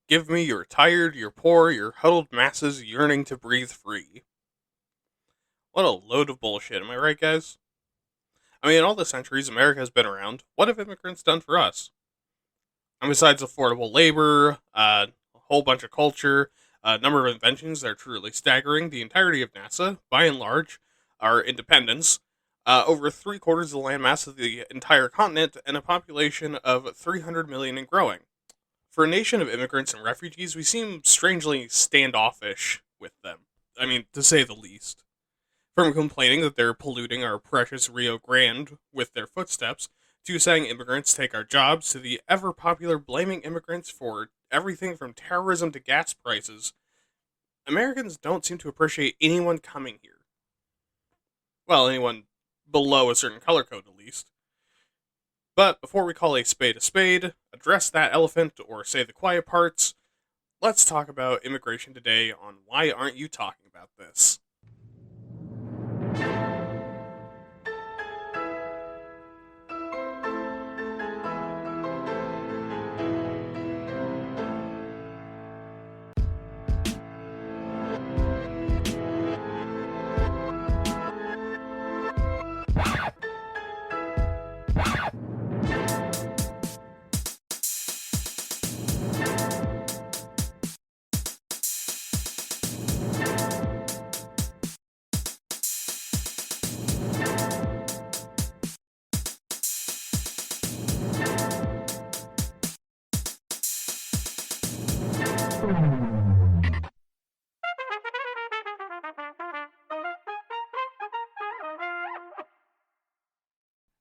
Give me your tired, your poor, your huddled masses yearning to breathe free. What a load of bullshit, am I right, guys? I mean, in all the centuries America has been around, what have immigrants done for us? And besides affordable labor, a whole bunch of culture, a number of inventions that are truly staggering, the entirety of NASA, by and large, our independence, over three quarters of the landmass of the entire continent, and a population of 300 million and growing. For a nation of immigrants and refugees, we seem strangely standoffish with them. I mean, to say the least. From complaining that they're polluting our precious Rio Grande with their footsteps, to saying immigrants take our jobs, to the ever popular blaming immigrants for everything from terrorism to gas prices, Americans don't seem to appreciate anyone coming here. Well, anyone below a certain color code, at least. But before we call a spade, address that elephant, or say the quiet parts, let's talk about immigration today on Why Aren't You Talking About This?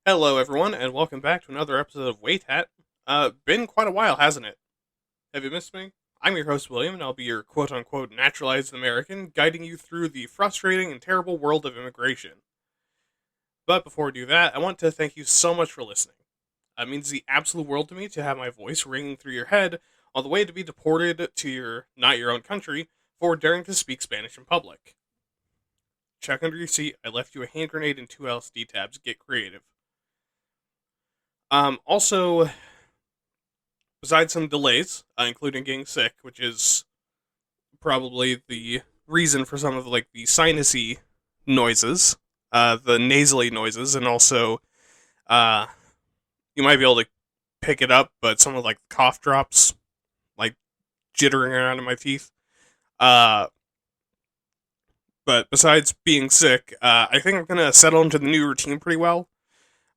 Hello, everyone, and welcome back to another episode of Wait Hat. Been quite a while, hasn't it? Have you missed me? I'm your host, William, and I'll be your quote unquote naturalized American, guiding you through the frustrating and terrible world of immigration. But before we do that, I want to thank you so much for listening. It means the absolute world to me to have my voice ringing through your head on the way to be deported to your not your own country for daring to speak Spanish in public. Check under your seat. I left you a hand grenade and two LSD tabs. Get creative. Also, besides some delays, including getting sick, which is probably the reason for some of like the sinusy noises, the nasally noises, and also uh, you might be able to pick it up, but some of like cough drops, like jittering around in my teeth. Uh, but besides being sick, I think I'm gonna settle into the new routine pretty well.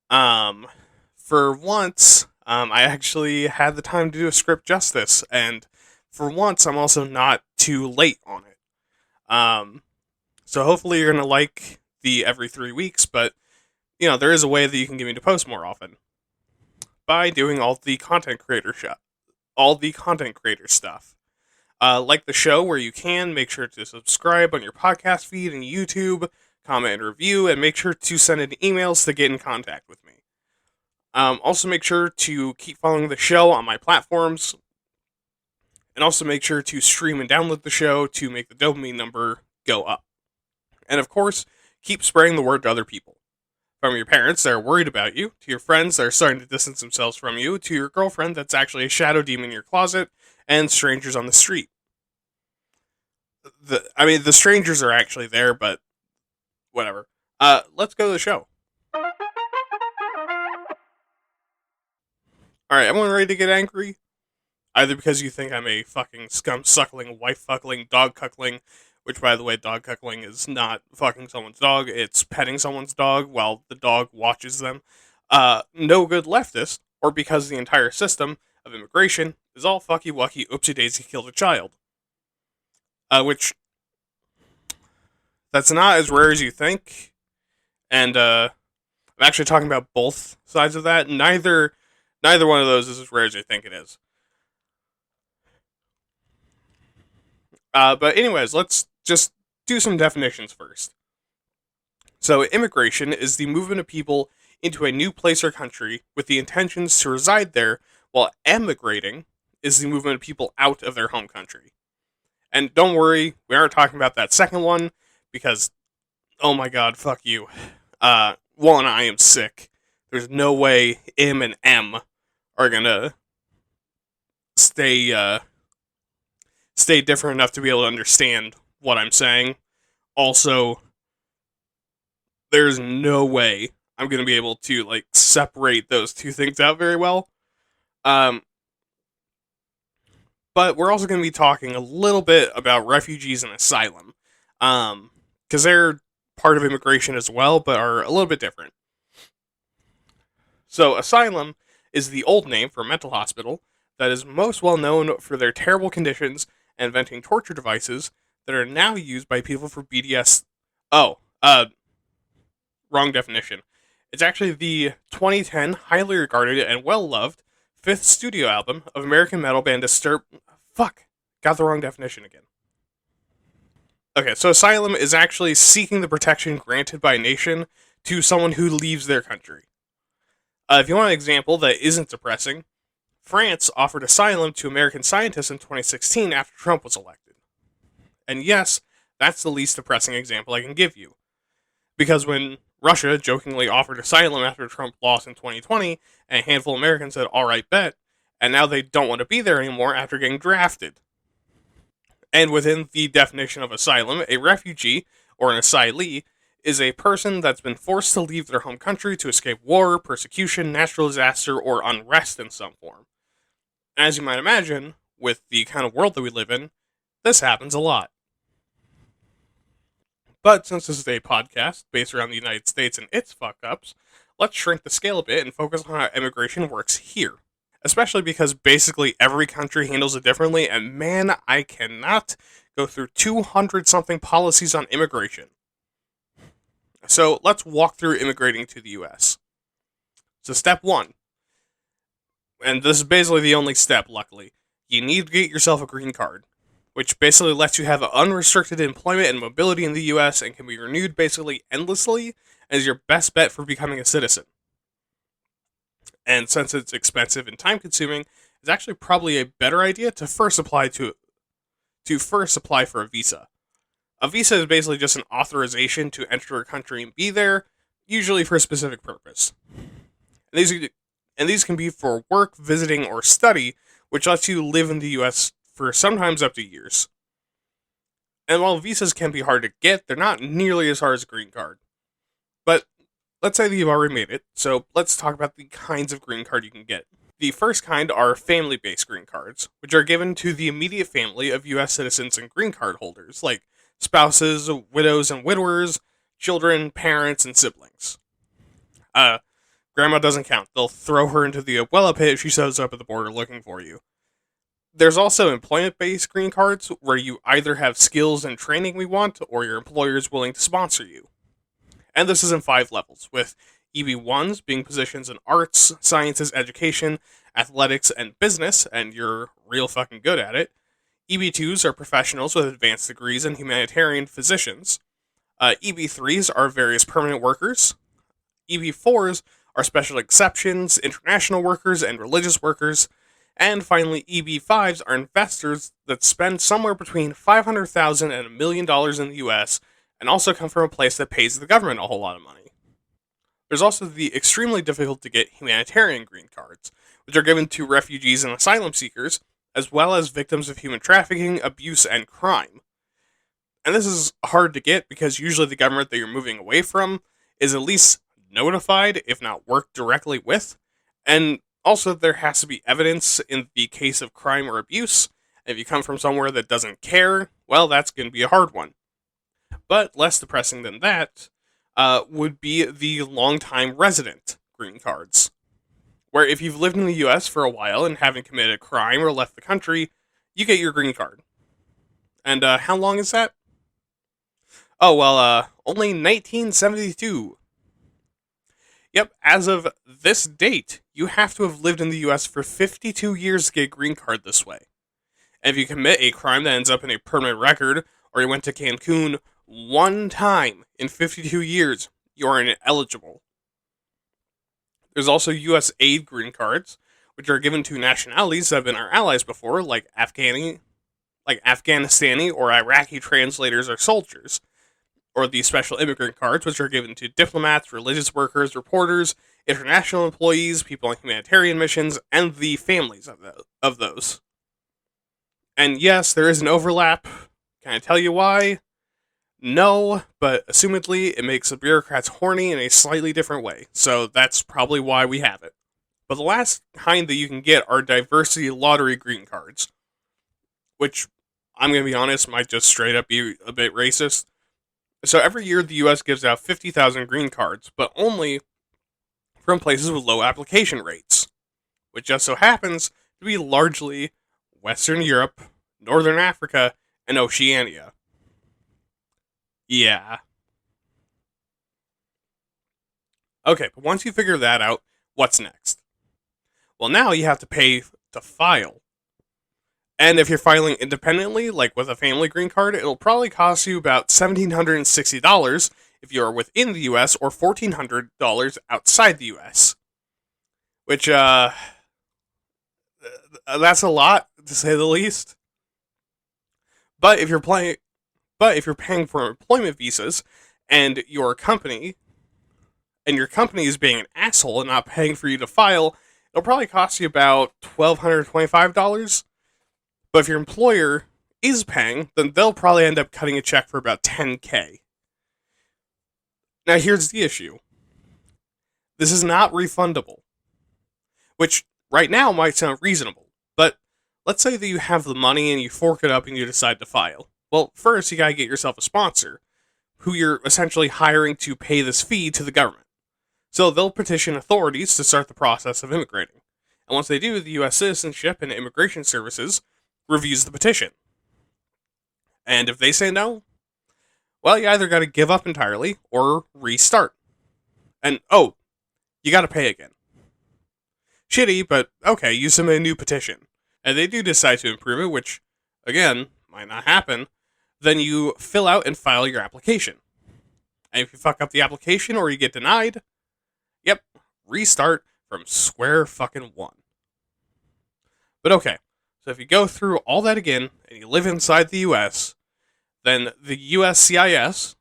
Um, for once, I actually had the time to do a script justice, and for once, I'm also not too late on it. Um, so hopefully, you're gonna like the every 3 weeks, but there is a way that you can get me to post more often by doing all the content creator stuff. Like the show where you can, make sure to subscribe on your podcast feed and YouTube, comment and review, and make sure to send in emails to get in contact with me. Also, make sure to keep following the show on my platforms, and also make sure to stream and download the show to make the dopamine number go up. And of course, keep spreading the word to other people. From your parents that are worried about you, to your friends that are starting to distance themselves from you, to your girlfriend that's actually a shadow demon in your closet, and strangers on the street. The strangers are actually there, but whatever. Let's go to the show. Alright, everyone ready to get angry? Either because you think I'm a fucking scum suckling, wife fuckling, dog cuckling, which by the way, dog cuckling is not fucking someone's dog, it's petting someone's dog while the dog watches them. No good leftist, or because the entire system of immigration is all fucky wucky oopsie daisy killed a child. Which that's not as rare as you think. And I'm actually talking about both sides of that. Neither one of those is as rare as you think it is. But anyways, let's just do some definitions first. So, immigration is the movement of people into a new place or country with the intentions to reside there, while emigrating is the movement of people out of their home country. And don't worry, we aren't talking about that second one because, oh my god, fuck you. One, I am sick. There's no way M and M are gonna stay stay different enough to be able to understand what I'm saying. Also, there's no way I'm going to be able to like separate those two things out very well. Um, but we're also going to be talking a little bit about refugees and asylum, because they're part of immigration as well, but are a little bit different. So, asylum is the old name for a mental hospital that is most well known for their terrible conditions and inventing torture devices that are now used by people for BDS. Oh, wrong definition. It's actually the 2010 highly regarded and well loved fifth studio album of American metal band Disturbed. Fuck, got the wrong definition again. Okay, so asylum is actually seeking the protection granted by a nation to someone who leaves their country. If you want an example that isn't depressing, France offered asylum to American scientists in 2016 after Trump was elected. And yes, that's the least depressing example I can give you. Because when Russia jokingly offered asylum after Trump lost in 2020, and a handful of Americans said, alright, bet, and now they don't want to be there anymore after getting drafted. And within the definition of asylum, a refugee, or an asylee, is a person that's been forced to leave their home country to escape war, persecution, natural disaster, or unrest in some form. As you might imagine, with the kind of world that we live in, this happens a lot. But since this is a podcast based around the United States and its fuck ups, let's shrink the scale a bit and focus on how immigration works here. Especially because basically every country handles it differently, and man, I cannot go through 200 something policies on immigration. So let's walk through immigrating to the US. So, step one, and this is basically the only step, luckily, you need to get yourself a green card, which basically lets you have unrestricted employment and mobility in the US and can be renewed basically endlessly as your best bet for becoming a citizen. And since it's expensive and time consuming, it's actually probably a better idea to first apply for a visa. A visa is basically just an authorization to enter a country and be there, usually for a specific purpose. And these can be for work, visiting, or study, which lets you live in the US for sometimes up to years. And while visas can be hard to get, they're not nearly as hard as a green card. But let's say that you've already made it, so let's talk about the kinds of green card you can get. The first kind are family-based green cards, which are given to the immediate family of US citizens and green card holders, like spouses, widows and widowers, children, parents, and siblings. Grandma doesn't count. They'll throw her into the Abuela pit if she shows up at the border looking for you. There's also employment-based green cards, where you either have skills and training we want, or your employer is willing to sponsor you. And this is in 5 levels, with EB1s being positions in arts, sciences, education, athletics, and business, and you're real fucking good at it. EB2s are professionals with advanced degrees in humanitarian physicians. EB3s are various permanent workers. EB4s are special exceptions, international workers, and religious workers. And finally, EB5s are investors that spend somewhere between $500,000 and $1 million in the US, and also come from a place that pays the government a whole lot of money. There's also the extremely difficult to get humanitarian green cards, which are given to refugees and asylum seekers, as well as victims of human trafficking, abuse, and crime. And this is hard to get because usually the government that you're moving away from is at least notified, if not worked directly with, and also there has to be evidence in the case of crime or abuse. If you come from somewhere that doesn't care, well, that's going to be a hard one. But less depressing than that would be the long-time resident green cards, where if you've lived in the US for a while and haven't committed a crime or left the country, you get your green card. And how long is that? Oh, well, only 1972. Yep, as of this date, you have to have lived in the US for 52 years to get a green card this way. And if you commit a crime that ends up in a permanent record, or you went to Cancun one time in 52 years, you are ineligible. There's also US aid green cards, which are given to nationalities that have been our allies before, like Afghani, like Afghanistani or Iraqi translators or soldiers, or the special immigrant cards, which are given to diplomats, religious workers, reporters, international employees, people on humanitarian missions, and the families of those. And yes, there is an overlap. Can I tell you why? No, but assumedly it makes the bureaucrats horny in a slightly different way, so that's probably why we have it. But the last kind that you can get are diversity lottery green cards, which, I'm going to be honest, might just straight up be a bit racist. So every year the US gives out 50,000 green cards, but only from places with low application rates, which just so happens to be largely Western Europe, Northern Africa, and Oceania. Yeah. Okay, but once you figure that out, what's next? Well, now you have to pay to file. And if you're filing independently, like with a family green card, it'll probably cost you about $1,760 if you're within the US or $1,400 outside the US. Which, that's a lot, to say the least. But if you're paying for employment visas and your company is being an asshole and not paying for you to file, it'll probably cost you about $1,225. But if your employer is paying, then they'll probably end up cutting a check for about $10K. Now here's the issue. This is not refundable, which right now might sound reasonable, but let's say that you have the money and you fork it up and you decide to file. Well, first you gotta get yourself a sponsor, who you're essentially hiring to pay this fee to the government. So they'll petition authorities to start the process of immigrating. And once they do, the U.S. Citizenship and Immigration Services reviews the petition. And if they say no, well, you either got to give up entirely or restart. And oh, you got to pay again. Shitty, but okay, you submit a new petition. And they do decide to improve it, which, again, might not happen. Then you fill out and file your application. And if you fuck up the application or you get denied, yep, restart from square fucking one. But okay, so if you go through all that again and you live inside the US, then the USCIS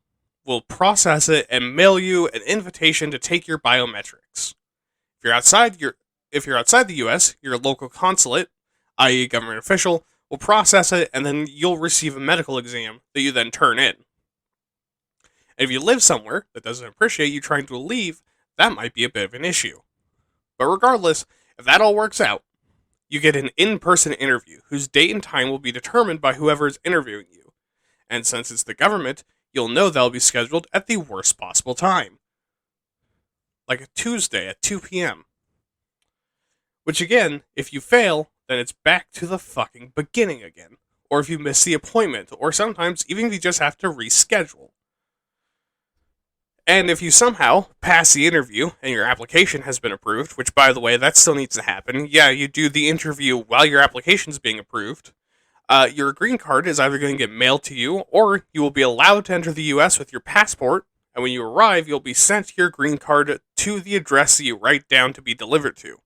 will process it and mail you an invitation to take your biometrics. If you're outside the US, your local consulate, i.e. government official, will process it and then you'll receive a medical exam that you then turn in. And if you live somewhere that doesn't appreciate you trying to leave, that might be a bit of an issue. But regardless, if that all works out, you get an in-person interview whose date and time will be determined by whoever is interviewing you. And since it's the government, you'll know they'll be scheduled at the worst possible time. Like a Tuesday at 2 p.m. Which again, if you fail, then it's back to the fucking beginning again. Or if you miss the appointment, or sometimes even if you just have to reschedule. And if you somehow pass the interview and your application has been approved, which by the way, that still needs to happen. Yeah, you do the interview while your application is being approved. Your green card is either going to get mailed to you, or you will be allowed to enter the US with your passport, and when you arrive, you'll be sent your green card to the address that you write down to be delivered to.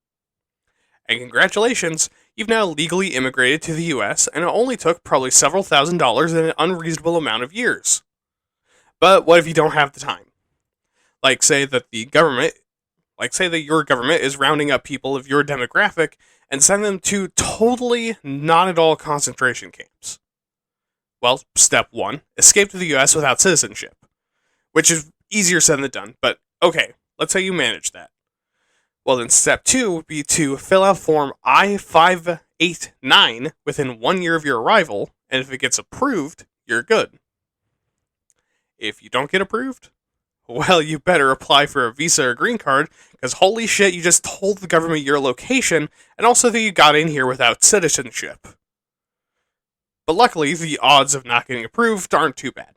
And congratulations, you've now legally immigrated to the US, and it only took probably several $1,000s in an unreasonable amount of years. But what if you don't have the time? Like say that your government is rounding up people of your demographic and send them to totally not at all concentration camps. Well, step 1, escape to the US without citizenship. Which is easier said than done, but okay, let's say you manage that. Well then step 2 would be to fill out form I-589 within 1 year of your arrival, and if it gets approved, you're good. If you don't get approved, well, you better apply for a visa or green card, because holy shit, you just told the government your location, and also that you got in here without citizenship. But luckily, the odds of not getting approved aren't too bad.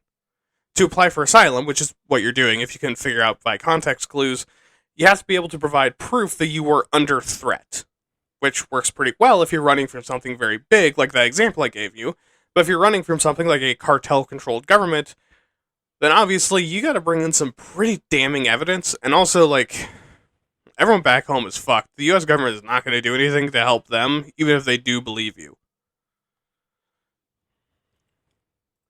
To apply for asylum, which is what you're doing if you can figure out by context clues, you have to be able to provide proof that you were under threat, which works pretty well if you're running from something very big, like that example I gave you, but if you're running from something like a cartel-controlled government, then obviously you gotta bring in some pretty damning evidence, and also, like, everyone back home is fucked. The US government is not gonna do anything to help them, even if they do believe you.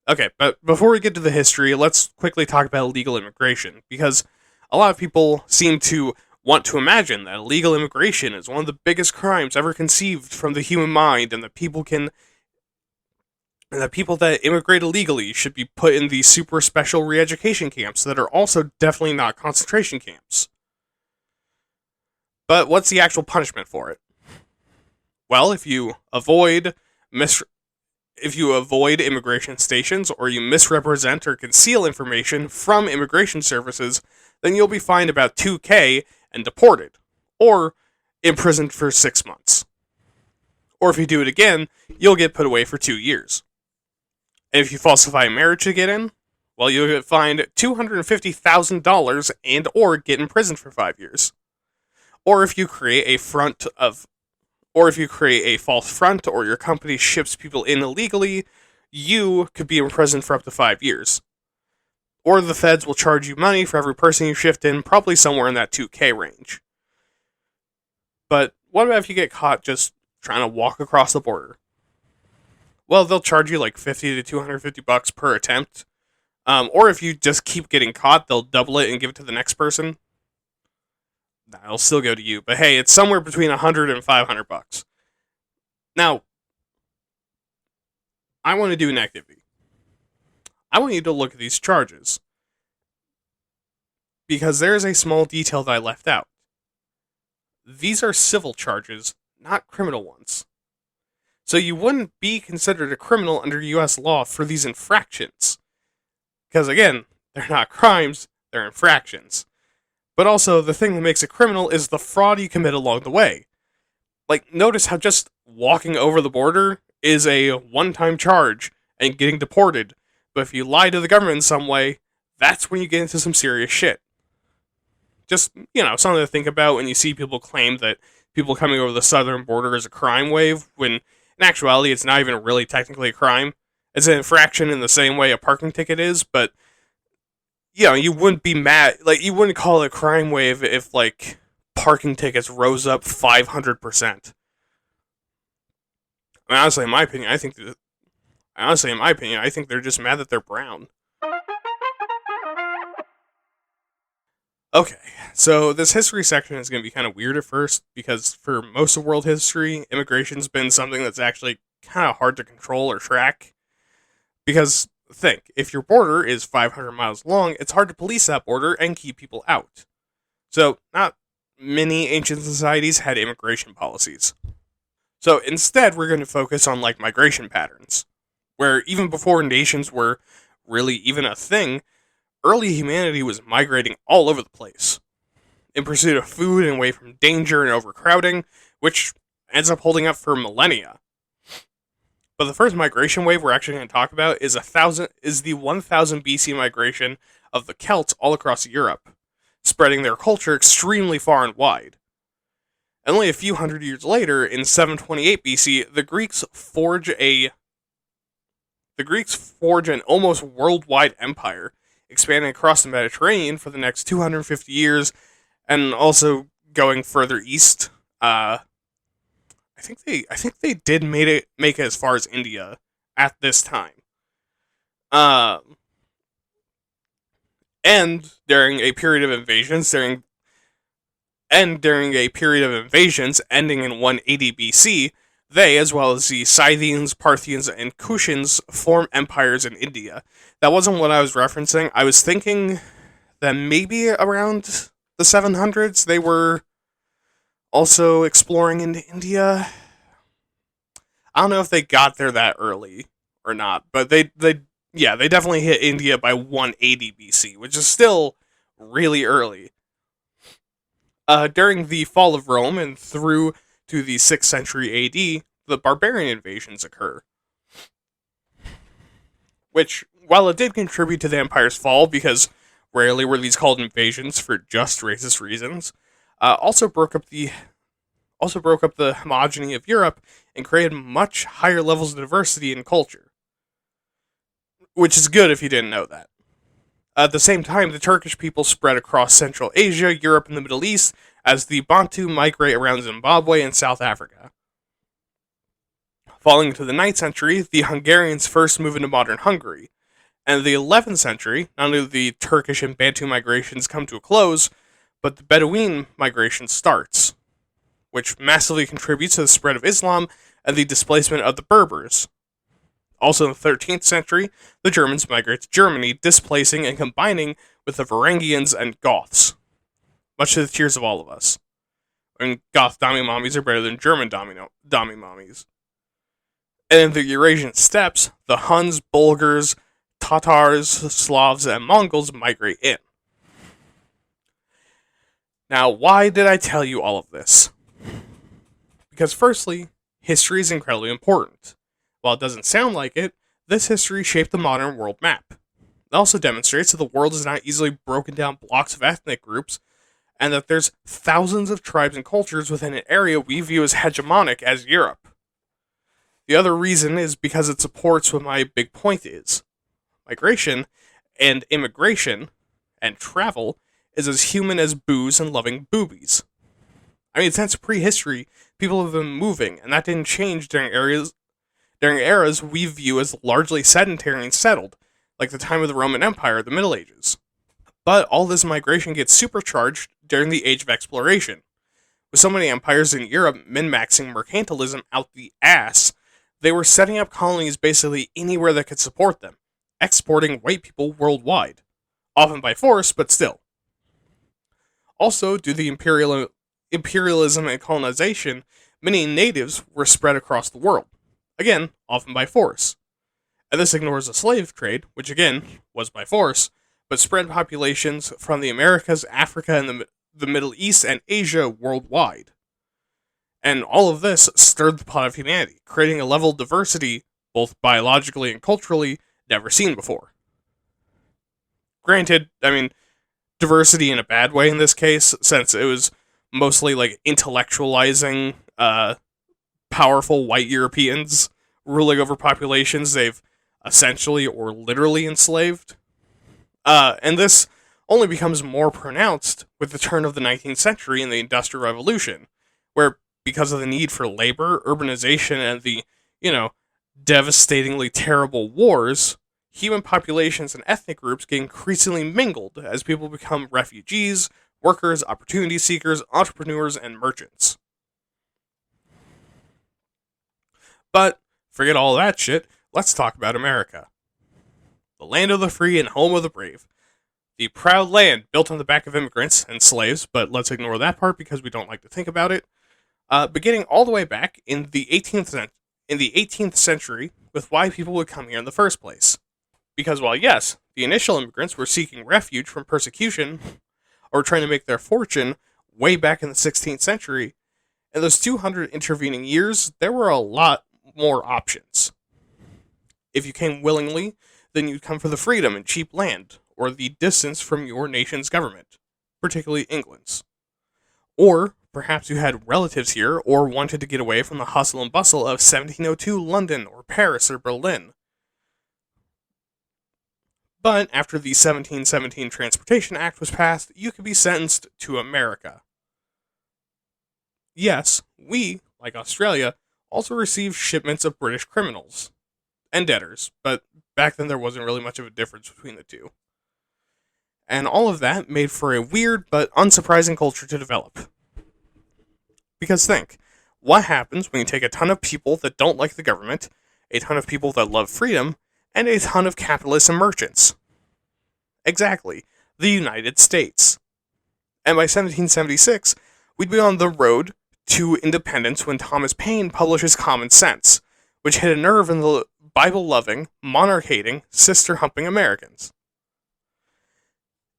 Okay, but before we get to the history, let's quickly talk about illegal immigration, because a lot of people seem to want to imagine that illegal immigration is one of the biggest crimes ever conceived from the human mind, and that people can And that people that immigrate illegally should be put in these super special re-education camps that are also definitely not concentration camps. But what's the actual punishment for it? Well, if you avoid immigration stations or you misrepresent or conceal information from immigration services, then you'll be fined about 2K and deported, or imprisoned for 6 months. Or if you do it again, you'll get put away for 2 years. And if you falsify a marriage to get in, well, you'll get fined $250,000 and or get imprisoned for 5 years. Or if you create a false front, or your company ships people in illegally, you could be imprisoned for up to 5 years. Or the feds will charge you money for every person you shift in, probably somewhere in that 2K range. But what about if you get caught just trying to walk across the border? Well, they'll charge you like $50 to $250 per attempt. Or if you just keep getting caught, they'll double it and give it to the next person. That'll still go to you. But hey, it's somewhere between $100 and $500. Now, I want to do an activity. I want you to look at these charges, because there's a small detail that I left out. These are civil charges, not criminal ones. So you wouldn't be considered a criminal under US law for these infractions. Because again, they're not crimes, they're infractions. But also, the thing that makes it criminal is the fraud you commit along the way. Like, notice how just walking over the border is a one-time charge and getting deported. But if you lie to the government in some way, that's when you get into some serious shit. Just, something to think about when you see people claim that people coming over the southern border is a crime wave, when in actuality it's not even really technically a crime. It's an infraction in the same way a parking ticket is, but you wouldn't be mad, you wouldn't call it a crime wave if parking tickets rose up 500%. I mean, honestly, in my opinion, I think they're just mad that they're brown. Okay, so this history section is going to be kind of weird at first, because for most of world history, immigration's been something that's actually kind of hard to control or track. Because, think, if your border is 500 miles long, it's hard to police that border and keep people out. So, not many ancient societies had immigration policies. So, instead, we're going to focus on, migration patterns, where even before nations were really even a thing, early humanity was migrating all over the place, in pursuit of food and away from danger and overcrowding, which ends up holding up for millennia. But the first migration wave we're actually going to talk about is the 1000 BC migration of the Celts all across Europe, spreading their culture extremely far and wide. And only a few hundred years later, in 728 BC, the Greeks forge an almost worldwide empire, expanding across the Mediterranean for the next 250 years, and also going further east. I think they did make it as far as India at this time. And during a period of invasions, ending in 180 BC, they, as well as the Scythians, Parthians, and Kushans, form empires in India. That wasn't what I was referencing. I was thinking that maybe around the 700s they were also exploring into India. I don't know if they got there that early or not, but they definitely hit India by 180 BC, which is still really early. During the fall of Rome and through to the 6th century AD, the barbarian invasions occur. Which, while it did contribute to the empire's fall, because rarely were these called invasions for just racist reasons, also broke up the homogeny of Europe and created much higher levels of diversity in culture. Which is good if you didn't know that. At the same time, the Turkish people spread across Central Asia, Europe, and the Middle East as the Bantu migrate around Zimbabwe and South Africa. Falling into the 9th century, the Hungarians first move into modern Hungary. And in the 11th century, not only do the Turkish and Bantu migrations come to a close, but the Bedouin migration starts, which massively contributes to the spread of Islam and the displacement of the Berbers, Also in the 13th century, the Germans migrate to Germany, displacing and combining with the Varangians and Goths, much to the tears of all of us. And Goth Dami Mommies are better than German Dami Mommies. And in the Eurasian steppes, the Huns, Bulgars, Tatars, Slavs, and Mongols migrate in. Now, why did I tell you all of this? Because firstly, history is incredibly important. While it doesn't sound like it, this history shaped the modern world map. It also demonstrates that the world is not easily broken down blocks of ethnic groups, and that there's thousands of tribes and cultures within an area we view as hegemonic as Europe. The other reason is because it supports what my big point is. Migration and immigration and travel is as human as booze and loving boobies. I mean, since prehistory, people have been moving, and that didn't change during eras we view as largely sedentary and settled, like the time of the Roman Empire or the Middle Ages. But all this migration gets supercharged during the Age of Exploration. With so many empires in Europe min-maxing mercantilism out the ass, they were setting up colonies basically anywhere that could support them, exporting white people worldwide. Often by force, but still. Also, due to the imperialism and colonization, many natives were spread across the world. Again, often by force. And this ignores the slave trade, which again, was by force, but spread populations from the Americas, Africa, and the Middle East and Asia worldwide. And all of this stirred the pot of humanity, creating a level of diversity, both biologically and culturally, never seen before. Granted, I mean, diversity in a bad way in this case, since it was mostly like intellectualizing powerful white Europeans ruling over populations they've essentially or literally enslaved. And this only becomes more pronounced with the turn of the 19th century and the Industrial Revolution, where because of the need for labor, urbanization, and the, devastatingly terrible wars, human populations and ethnic groups get increasingly mingled as people become refugees, workers, opportunity seekers, entrepreneurs, and merchants. But, forget all that shit, let's talk about America. The land of the free and home of the brave. The proud land built on the back of immigrants and slaves, but let's ignore that part because we don't like to think about it. Beginning all the way back in the 18th century with why people would come here in the first place. Because while yes, the initial immigrants were seeking refuge from persecution or trying to make their fortune way back in the 16th century, in those 200 intervening years, there were a lot more options. If you came willingly, then you'd come for the freedom and cheap land, or the distance from your nation's government, particularly England's. Or perhaps you had relatives here, or wanted to get away from the hustle and bustle of 1702 London, or Paris, or Berlin. But after the 1717 Transportation Act was passed, you could be sentenced to America. Yes, we, like Australia, also received shipments of British criminals and debtors, but back then there wasn't really much of a difference between the two. And all of that made for a weird but unsurprising culture to develop. Because think, what happens when you take a ton of people that don't like the government, a ton of people that love freedom, and a ton of capitalists and merchants? Exactly, the United States. And by 1776, we'd be on the road to independence when Thomas Paine publishes Common Sense, which hit a nerve in the Bible-loving, monarch-hating, sister-humping Americans.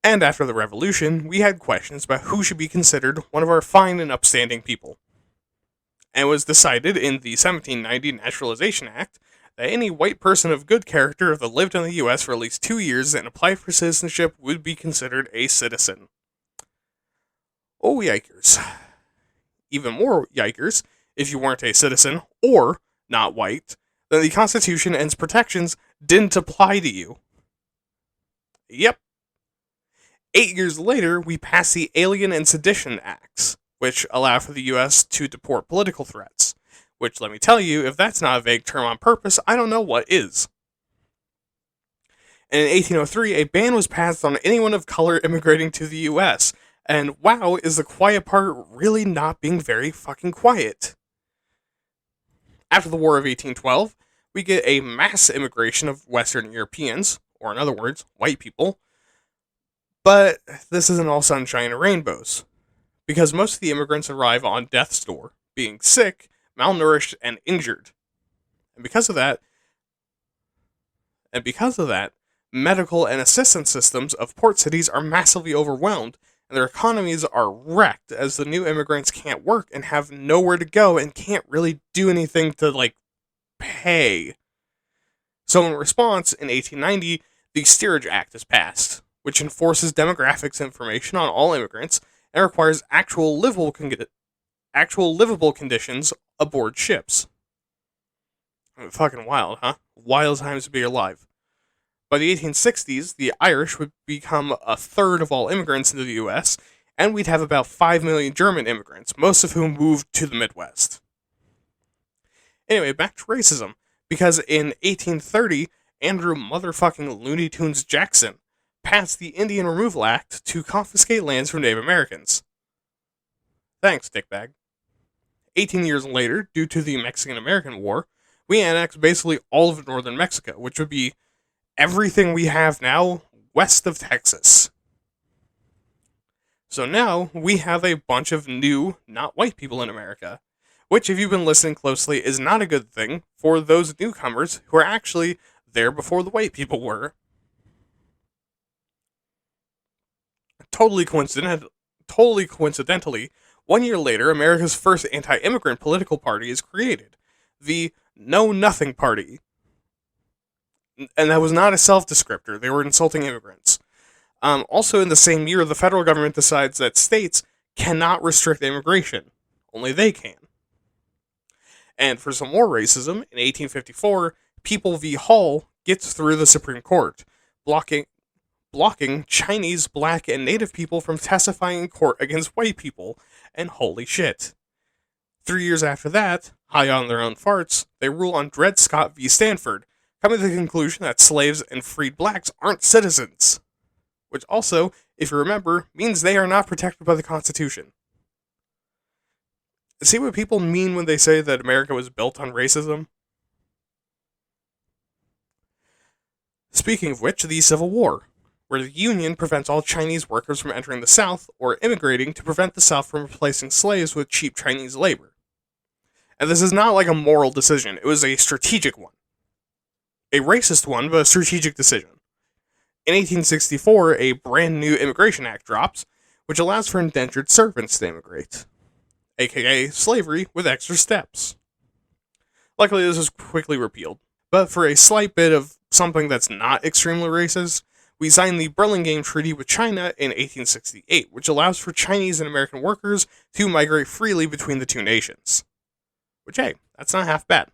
And after the Revolution, we had questions about who should be considered one of our fine and upstanding people. And it was decided in the 1790 Naturalization Act that any white person of good character that lived in the U.S. for at least 2 years and applied for citizenship would be considered a citizen. Oh, yikers. Even more yikers, if you weren't a citizen, or not white, then the Constitution and its protections didn't apply to you. Yep. 8 years later, we passed the Alien and Sedition Acts, which allow for the U.S. to deport political threats. Which, let me tell you, if that's not a vague term on purpose, I don't know what is. And in 1803, a ban was passed on anyone of color immigrating to the U.S., and wow, is the quiet part really not being very fucking quiet. After the War of 1812, we get a mass immigration of Western Europeans, or in other words, white people. But this isn't all sunshine and rainbows, because most of the immigrants arrive on death's door, being sick, malnourished, and injured. And because of that, medical and assistance systems of port cities are massively overwhelmed, and their economies are wrecked as the new immigrants can't work and have nowhere to go and can't really do anything to, pay. So in response, in 1890, the Steerage Act is passed, which enforces demographics information on all immigrants and requires actual livable conditions aboard ships. Fucking wild, huh? Wild times to be alive. By the 1860s, the Irish would become a third of all immigrants into the US, and we'd have about 5 million German immigrants, most of whom moved to the Midwest. Anyway, back to racism, because in 1830, Andrew motherfucking Looney Tunes Jackson passed the Indian Removal Act to confiscate lands from Native Americans. Thanks, dickbag. 18 years later, due to the Mexican-American War, we annexed basically all of northern Mexico, which would be everything we have now west of Texas. So now we have a bunch of new, not white people in America, which, if you've been listening closely, is not a good thing for those newcomers who are actually there before the white people were. Totally coincidentally, 1 year later, America's first anti-immigrant political party is created, the Know Nothing Party. And that was not a self-descriptor, they were insulting immigrants. Also in the same year, the federal government decides that states cannot restrict immigration. Only they can. And for some more racism, in 1854, People v. Hall gets through the Supreme Court, blocking Chinese, black, and native people from testifying in court against white people, and holy shit. 3 years after that, high on their own farts, they rule on Dred Scott v. Stanford, coming to the conclusion that slaves and freed blacks aren't citizens. Which also, if you remember, means they are not protected by the Constitution. See what people mean when they say that America was built on racism? Speaking of which, the Civil War, where the Union prevents all Chinese workers from entering the South or immigrating to prevent the South from replacing slaves with cheap Chinese labor. And this is not like a moral decision, it was a strategic one. A racist one, but a strategic decision. In 1864, a brand new Immigration Act drops, which allows for indentured servants to immigrate, aka slavery with extra steps. Luckily, this was quickly repealed, but for a slight bit of something that's not extremely racist, we signed the Burlingame Treaty with China in 1868, which allows for Chinese and American workers to migrate freely between the two nations. Which, hey, that's not half bad.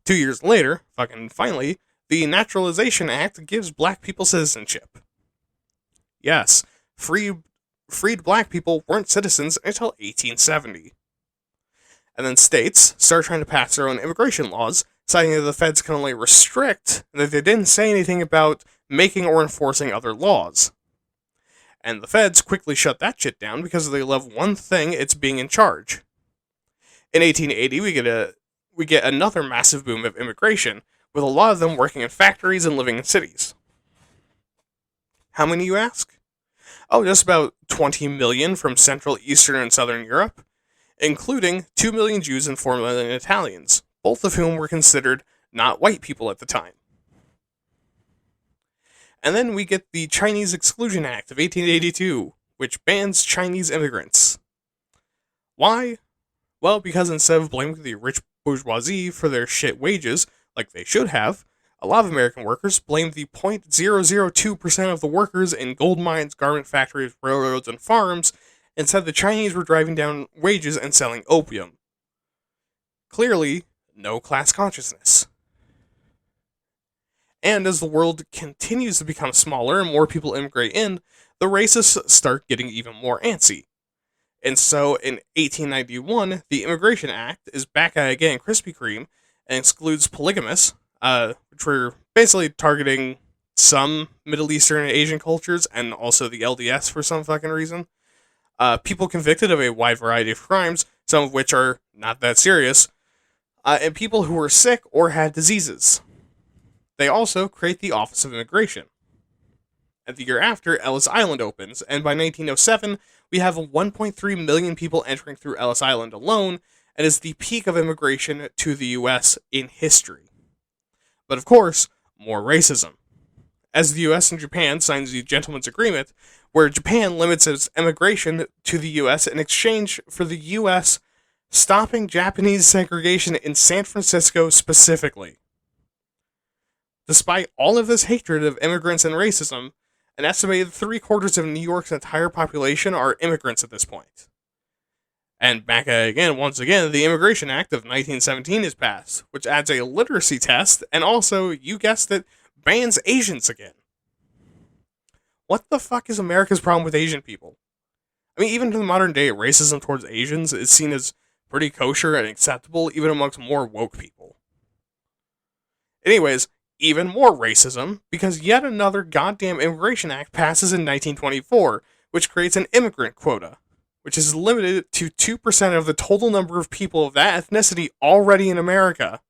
2 years later, finally, the Naturalization Act gives black people citizenship. Yes, freed black people weren't citizens until 1870. And then states start trying to pass their own immigration laws, citing that the feds can only restrict, and that they didn't say anything about making or enforcing other laws. And the feds quickly shut that shit down because they love one thing, it's being in charge. In 1880, we get another massive boom of immigration, with a lot of them working in factories and living in cities. How many, you ask? Oh, just about 20 million from Central, Eastern, and Southern Europe, including 2 million Jews and 4 million Italians, both of whom were considered not white people at the time. And then we get the Chinese Exclusion Act of 1882, which bans Chinese immigrants. Why? Well, because instead of blaming the rich bourgeoisie for their shit wages, like they should have, a lot of American workers blamed the 0.002% of the workers in gold mines, garment factories, railroads, and farms, and said the Chinese were driving down wages and selling opium. Clearly, no class consciousness. And as the world continues to become smaller and more people immigrate in, the racists start getting even more antsy. And so in 1891, the Immigration Act is back at again Krispy Kreme and excludes polygamists, which were basically targeting some Middle Eastern and Asian cultures and also the LDS for some fucking reason. People convicted of a wide variety of crimes, some of which are not that serious, and people who were sick or had diseases. They also create the Office of Immigration. And the year after, Ellis Island opens, and by 1907, we have 1.3 million people entering through Ellis Island alone, and is the peak of immigration to the US in history. But of course, more racism. As the US and Japan signs the Gentleman's Agreement, where Japan limits its immigration to the US in exchange for the US stopping Japanese segregation in San Francisco specifically. Despite all of this hatred of immigrants and racism, an estimated 3/4 of New York's entire population are immigrants at this point. And once again, the Immigration Act of 1917 is passed, which adds a literacy test and also, you guessed it, bans Asians again. What the fuck is America's problem with Asian people? I mean, even to the modern day, racism towards Asians is seen as pretty kosher and acceptable, even amongst more woke people. Anyways, even more racism, because yet another goddamn Immigration Act passes in 1924, which creates an immigrant quota, which is limited to 2% of the total number of people of that ethnicity already in America.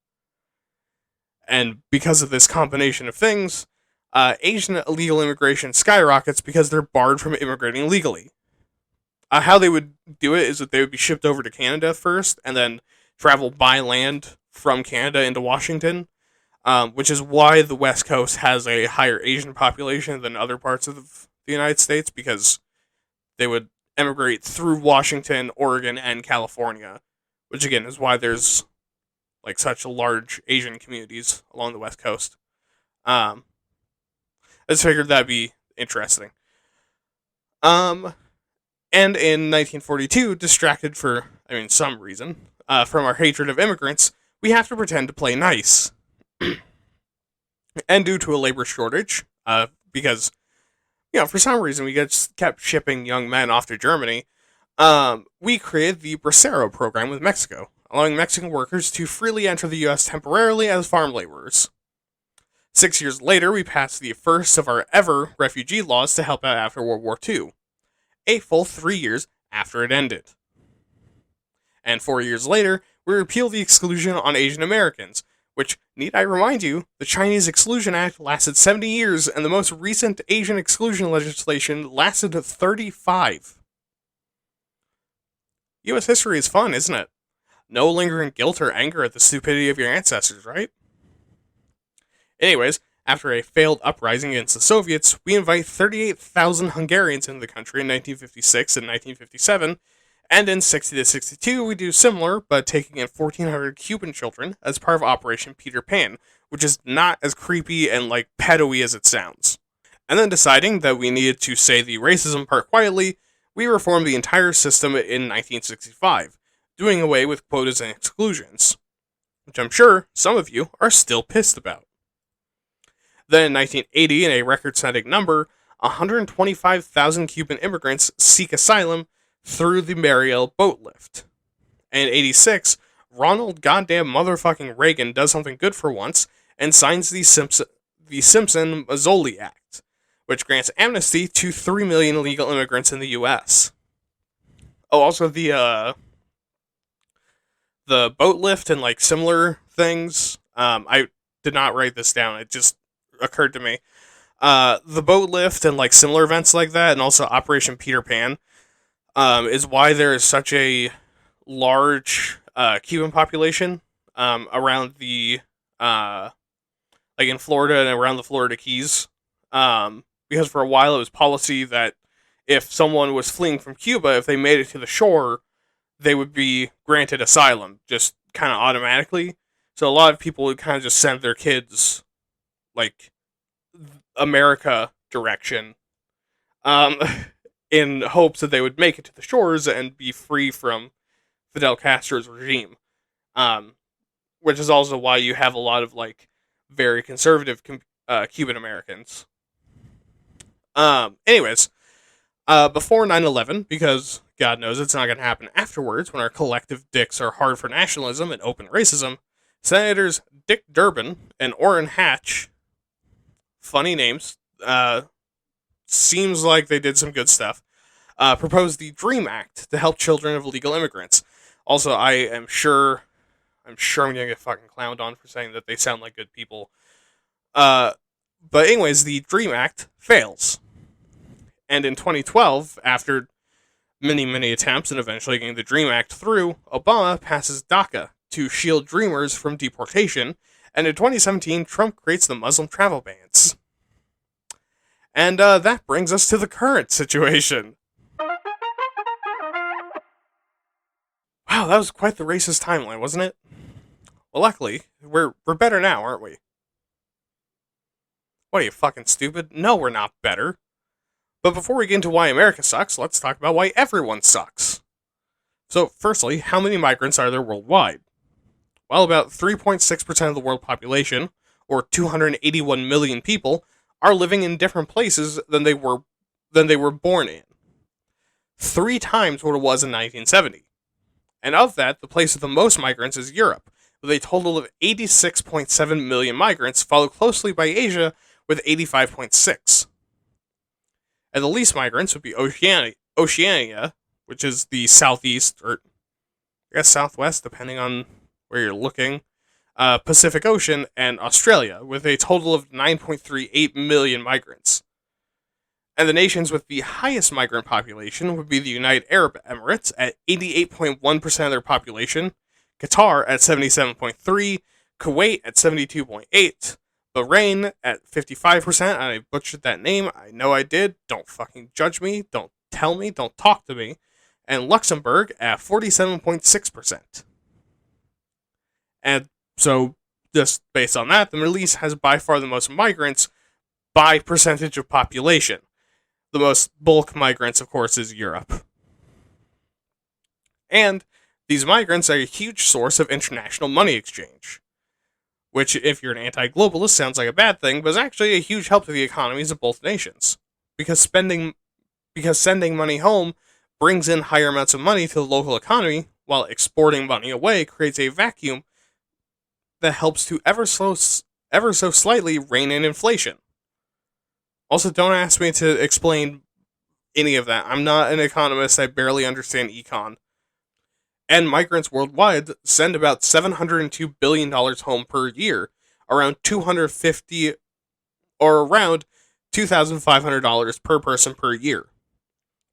And because of this combination of things, Asian illegal immigration skyrockets because they're barred from immigrating legally. How they would do it is that they would be shipped over to Canada first, and then travel by land from Canada into Washington, which is why the West Coast has a higher Asian population than other parts of the United States, because they would emigrate through Washington, Oregon, and California, which again is why there's like such large Asian communities along the West Coast. I just figured that'd be interesting. And in 1942, distracted for, some reason, from our hatred of immigrants, we have to pretend to play nice. And due to a labor shortage, because, for some reason we just kept shipping young men off to Germany, we created the Bracero program with Mexico, allowing Mexican workers to freely enter the U.S. temporarily as farm laborers. 6 years later, we passed the first of our ever refugee laws to help out after World War II, a full 3 years after it ended. And 4 years later, we repealed the exclusion on Asian Americans, which, need I remind you, the Chinese Exclusion Act lasted 70 years, and the most recent Asian exclusion legislation lasted 35. U.S. history is fun, isn't it? No lingering guilt or anger at the stupidity of your ancestors, right? Anyways, after a failed uprising against the Soviets, we invite 38,000 Hungarians into the country in 1956 and 1957, and in 60 to 62 we do similar, but taking in 1,400 Cuban children as part of Operation Peter Pan, which is not as creepy and pedo-y as it sounds. And then deciding that we needed to say the racism part quietly, we reformed the entire system in 1965, doing away with quotas and exclusions, which I'm sure some of you are still pissed about. Then in 1980, in a record-setting number, 125,000 Cuban immigrants seek asylum through the Mariel boat lift. And in 86, Ronald goddamn motherfucking Reagan does something good for once and signs the Simpson-Mazzoli Act, which grants amnesty to 3 million illegal immigrants in the U.S. Oh, also the boat lift and similar things. I did not write this down. It just occurred to me. The boat lift and similar events like that, and also Operation Peter Pan, is why there is such a large Cuban population around the in Florida and around the Florida Keys. Because for a while it was policy that if someone was fleeing from Cuba, if they made it to the shore, they would be granted asylum, just kind of automatically. So a lot of people would kind of just send their kids America direction, in hopes that they would make it to the shores and be free from Fidel Castro's regime. Which is also why you have a lot of very conservative Cuban Americans. Anyways, before 9/11, because God knows it's not going to happen afterwards when our collective dicks are hard for nationalism and open racism, Senators Dick Durbin and Orrin Hatch, funny names, seems like they did some good stuff, proposed the DREAM Act to help children of illegal immigrants. Also, I'm sure I'm gonna get fucking clowned on for saying that they sound like good people. Uh, but anyways, the Dream Act fails, and in 2012, after many attempts and eventually getting the Dream Act through, Obama passes DACA to shield dreamers from deportation, and in 2017, Trump creates the Muslim travel bans. And that brings us to the current situation. Wow, that was quite the racist timeline, wasn't it? Well, luckily, we're better now, aren't we? What are you, fucking stupid? No, we're not better. But before we get into why America sucks, let's talk about why everyone sucks. So, firstly, how many migrants are there worldwide? Well, about 3.6% of the world population, or 281 million people, are living in different places than they were born in. 3 times what it was in 1970. And of that, the place with the most migrants is Europe, with a total of 86.7 million migrants, followed closely by Asia with 85.6. And the least migrants would be Oceania, which is the southeast, or I guess southwest, depending on where you're looking, Pacific Ocean, and Australia, with a total of 9.38 million migrants. And the nations with the highest migrant population would be the United Arab Emirates at 88.1% of their population, Qatar at 77.3%, Kuwait at 72.8%, Bahrain at 55%, and I butchered that name, I know I did, don't fucking judge me, don't tell me, don't talk to me, and Luxembourg at 47.6%. And so, just based on that, the Middle East has by far the most migrants by percentage of population. The most bulk migrants, of course, is Europe. And these migrants are a huge source of international money exchange, which, if you're an anti-globalist, sounds like a bad thing, but is actually a huge help to the economies of both nations. Because sending money home brings in higher amounts of money to the local economy, while exporting money away creates a vacuum that helps to ever so slightly rein in inflation. Also, don't ask me to explain any of that. I'm not an economist. I barely understand econ. And migrants worldwide send about $702 billion home per year, around $250 per person per year,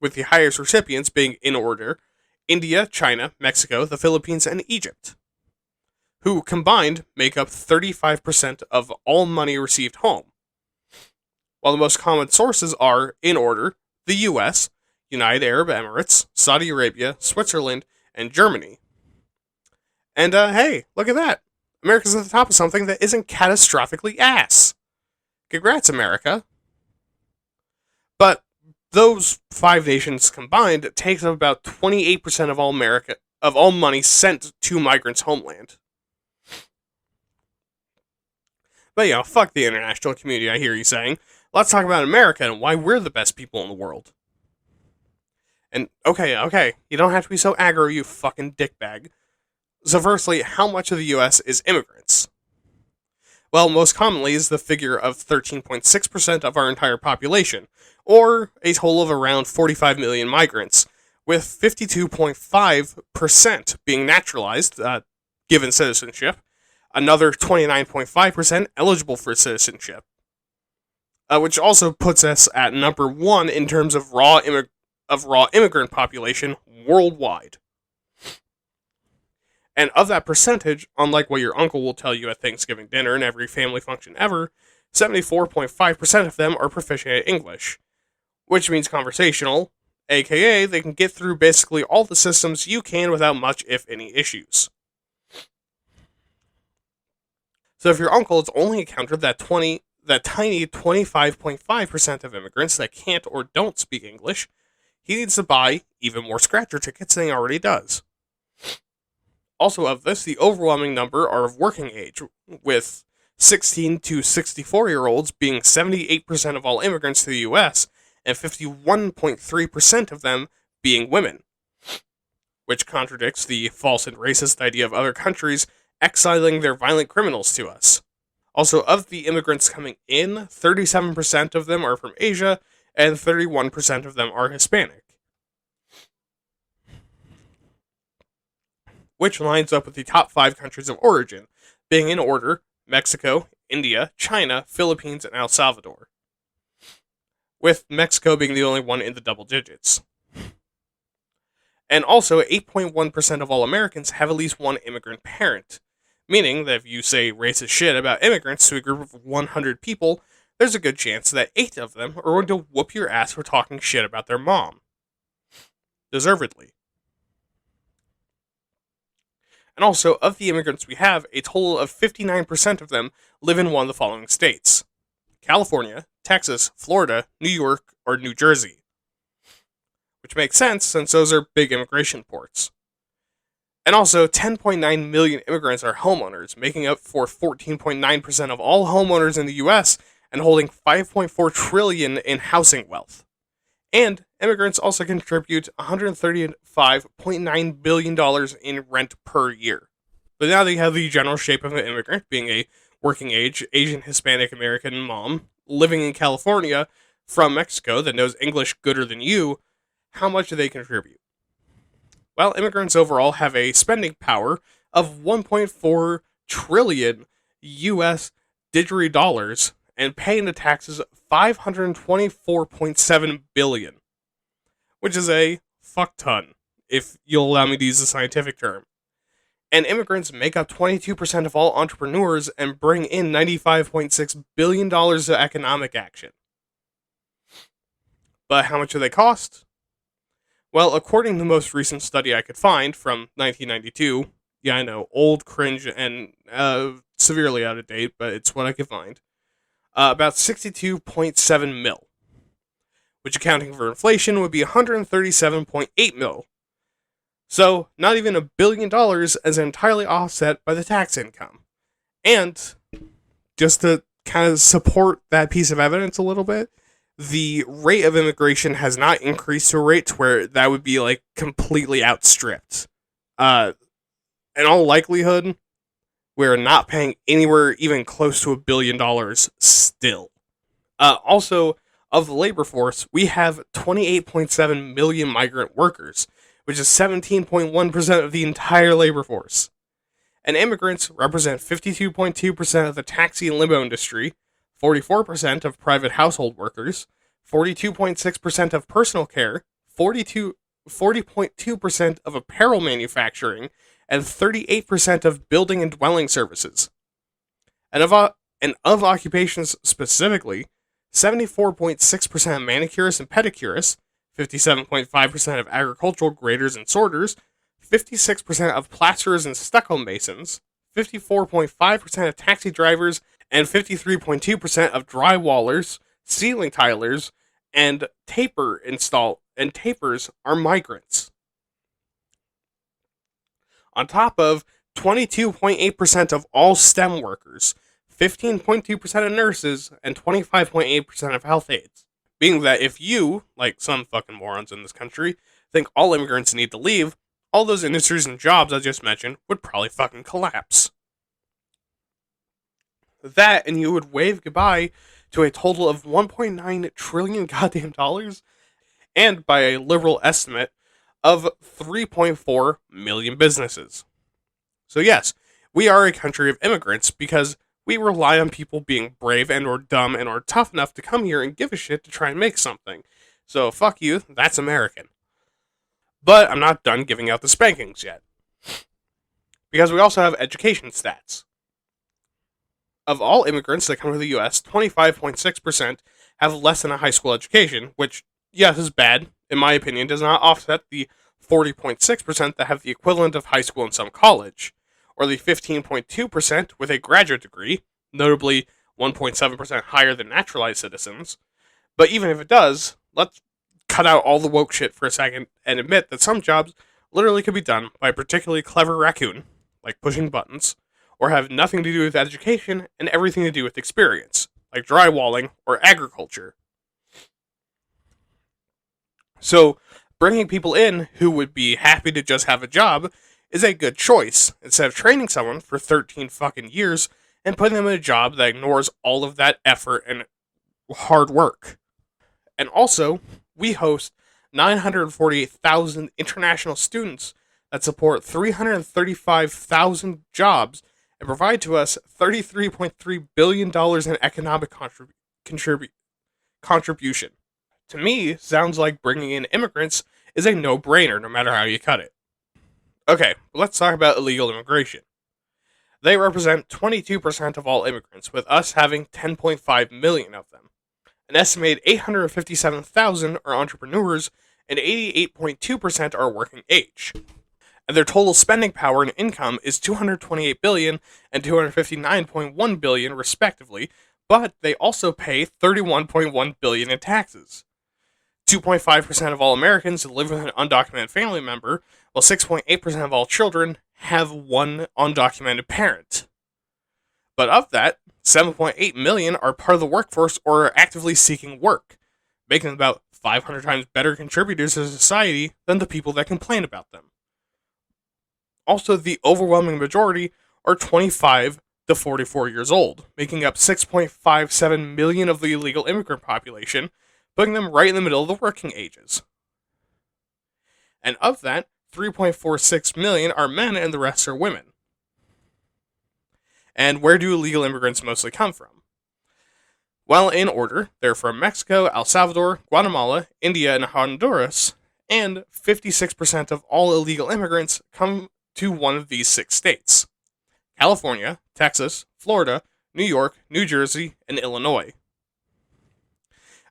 with the highest recipients being, in order, India, China, Mexico, the Philippines, and Egypt, who combined make up 35% of all money received home. While the most common sources are, in order, the US, United Arab Emirates, Saudi Arabia, Switzerland, and Germany. And hey, look at that. America's at the top of something that isn't catastrophically ass. Congrats, America. But those 5 nations combined takes up about 28% of all money sent to migrants' homeland. But fuck the international community, I hear you saying. Let's talk about America and why we're the best people in the world. And okay, you don't have to be so aggro, you fucking dickbag. So firstly, how much of the US is immigrants? Well, most commonly is the figure of 13.6% of our entire population, or a total of around 45 million migrants, with 52.5% being naturalized, given citizenship, another 29.5% eligible for citizenship, which also puts us at number 1 in terms of raw immigrant population worldwide. And of that percentage, unlike what your uncle will tell you at Thanksgiving dinner and every family function ever, 74.5% of them are proficient at English, which means conversational, aka they can get through basically all the systems you can without much, if any, issues. So if your uncle has only encountered that tiny 25.5% of immigrants that can't or don't speak English, he needs to buy even more scratcher tickets than he already does. Also of this, the overwhelming number are of working age, with 16 to 64-year-olds being 78% of all immigrants to the US, and 51.3% of them being women, which contradicts the false and racist idea of other countries exiling their violent criminals to us. Also, of the immigrants coming in, 37% of them are from Asia, and 31% of them are Hispanic. which lines up with the top 5 countries of origin, being in order Mexico, India, China, Philippines, and El Salvador, with Mexico being the only one in the double digits. And also, 8.1% of all Americans have at least one immigrant parent, meaning that if you say racist shit about immigrants to a group of 100 people, there's a good chance that 8 of them are going to whoop your ass for talking shit about their mom. Deservedly. And also, of the immigrants we have, a total of 59% of them live in one of the following states: California, Texas, Florida, New York, or New Jersey. Which makes sense since those are big immigration ports. And also, 10.9 million immigrants are homeowners, making up for 14.9% of all homeowners in the US and holding $5.4 trillion in housing wealth. And immigrants also contribute $135.9 billion in rent per year. But now that you have the general shape of an immigrant, being a working age Asian Hispanic American mom living in California from Mexico that knows English gooder than you, how much do they contribute? Well, immigrants overall have a spending power of 1.4 trillion US dollars and pay into taxes 524.7 billion, which is a fuck ton, if you'll allow me to use the scientific term. And immigrants make up 22% of all entrepreneurs and bring in $95.6 billion of economic action. But how much do they cost? Well, according to the most recent study I could find from 1992, yeah, I know, old, cringe, and severely out of date, but it's what I could find, about 62.7 mil, which accounting for inflation would be 137.8 mil. So, not even $1 billion is entirely offset by the tax income. And, just to kind of support that piece of evidence a little bit, the rate of immigration has not increased to a rate to where that would be, like, completely outstripped. In all likelihood, we're not paying anywhere even close to $1 billion still. Also, of the labor force, we have 28.7 million migrant workers, which is 17.1% of the entire labor force. And immigrants represent 52.2% of the taxi and limo industry, 44% of private household workers, 42.6% of personal care, 40.2% of apparel manufacturing, and 38% of building and dwelling services. And of occupations specifically, 74.6% of manicurists and pedicurists, 57.5% of agricultural graders and sorters, 56% of plasterers and stucco masons, 54.5% of taxi drivers, and 53.2% of drywallers, ceiling tilers, and tapers are migrants. On top of 22.8% of all STEM workers, 15.2% of nurses, and 25.8% of health aides. Being that if you, like some fucking morons in this country, think all immigrants need to leave, all those industries and jobs I just mentioned would probably fucking collapse. That, and you would wave goodbye to a total of 1.9 trillion goddamn dollars, and by a liberal estimate, of 3.4 million businesses. So yes, we are a country of immigrants because we rely on people being brave and or dumb and or tough enough to come here and give a shit to try and make something. So fuck you, that's American. But I'm not done giving out the spankings yet. Because we also have education stats. Of all immigrants that come to the US, 25.6% have less than a high school education, which, yes, is bad. In my opinion, does not offset the 40.6% that have the equivalent of high school and some college, or the 15.2% with a graduate degree, notably 1.7% higher than naturalized citizens. But even if it does, let's cut out all the woke shit for a second and admit that some jobs literally could be done by a particularly clever raccoon, like pushing buttons, or have nothing to do with education and everything to do with experience, like drywalling or agriculture. So, bringing people in who would be happy to just have a job is a good choice, instead of training someone for 13 fucking years and putting them in a job that ignores all of that effort and hard work. And also, we host 948,000 international students that support 335,000 jobs and provide to us $33.3 billion in economic contribution. To me, sounds like bringing in immigrants is a no-brainer no matter how you cut it. Okay, let's talk about illegal immigration. They represent 22% of all immigrants, with us having 10.5 million of them. An estimated 857,000 are entrepreneurs, and 88.2% are working age. And their total spending power and income is 228 billion and 259.1 billion respectively, but they also pay 31.1 billion in taxes. 2.5% of all Americans live with an undocumented family member, while 6.8% of all children have one undocumented parent. But of that, 7.8 million are part of the workforce or are actively seeking work, making them about 500 times better contributors to society than the people that complain about them. Also, the overwhelming majority are 25 to 44 years old, making up 6.57 million of the illegal immigrant population, putting them right in the middle of the working ages. And of that, 3.46 million are men and the rest are women. And where do illegal immigrants mostly come from? Well, in order, they're from Mexico, El Salvador, Guatemala, India, and Honduras, and 56% of all illegal immigrants come to one of these 6 states: California, Texas, Florida, New York, New Jersey, and Illinois.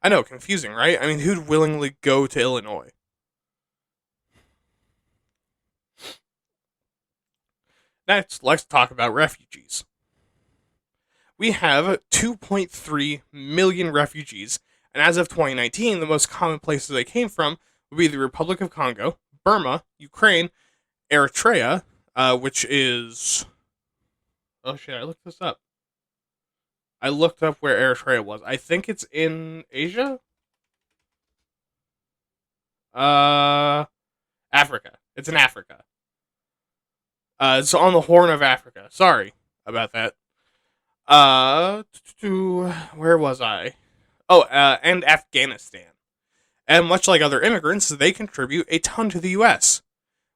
I know, confusing, right? I mean, who'd willingly go to Illinois? Next, let's talk about refugees. We have 2.3 million refugees, and as of 2019, the most common places they came from would be the Republic of Congo, Burma, Ukraine, Eritrea, which is... Oh shit, I looked this up. I looked up where Eritrea was. I think it's in Asia? Africa. It's in Africa. It's on the Horn of Africa. Sorry about that. Where was I? Oh, and Afghanistan. And much like other immigrants, they contribute a ton to the U.S.,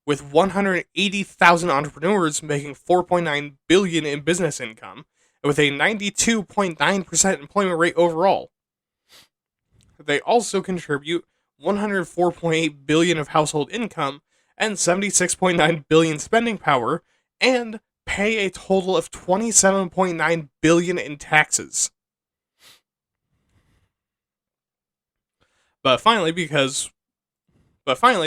with 180,000 entrepreneurs making 4.9 billion in business income, and with a 92.9% employment rate overall. They also contribute 104.8 billion of household income and 76.9 billion spending power, and pay a total of 27.9 billion in taxes. But finally,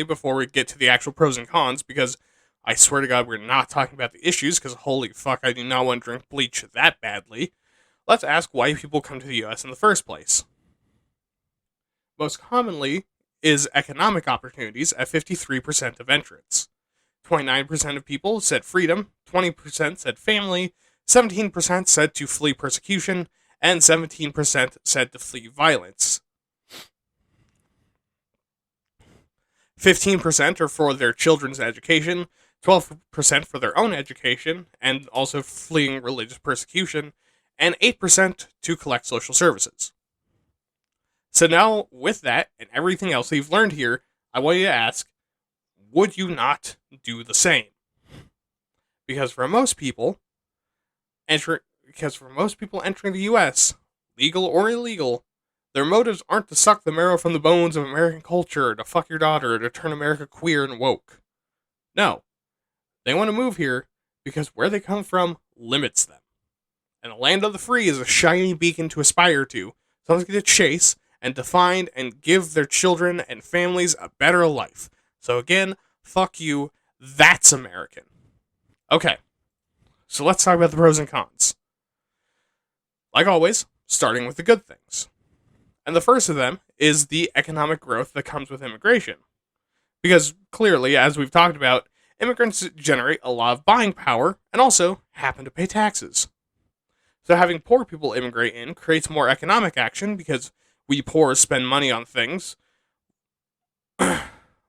before we get to the actual pros and cons, because I swear to God we're not talking about the issues, because holy fuck, I do not want to drink bleach that badly, let's ask why people come to the US in the first place. Most commonly is economic opportunities at 53% of entrants. 29% of people said freedom, 20% said family, 17% said to flee persecution, and 17% said to flee violence. 15% are for their children's education, 12% for their own education, and also fleeing religious persecution, and 8% to collect social services. So now, with that, and everything else you've learned here, I want you to ask, would you not do the same? Because for most people entering the US, legal or illegal, their motives aren't to suck the marrow from the bones of American culture, to fuck your daughter, or to turn America queer and woke. No. They want to move here because where they come from limits them. And the land of the free is a shiny beacon to aspire to, something to chase and to find and give their children and families a better life. So again, fuck you, that's American. Okay, so let's talk about the pros and cons. Like always, starting with the good things. And the first of them is the economic growth that comes with immigration. Because clearly, as we've talked about, immigrants generate a lot of buying power and also happen to pay taxes. So having poor people immigrate in creates more economic action because we poor spend money on things,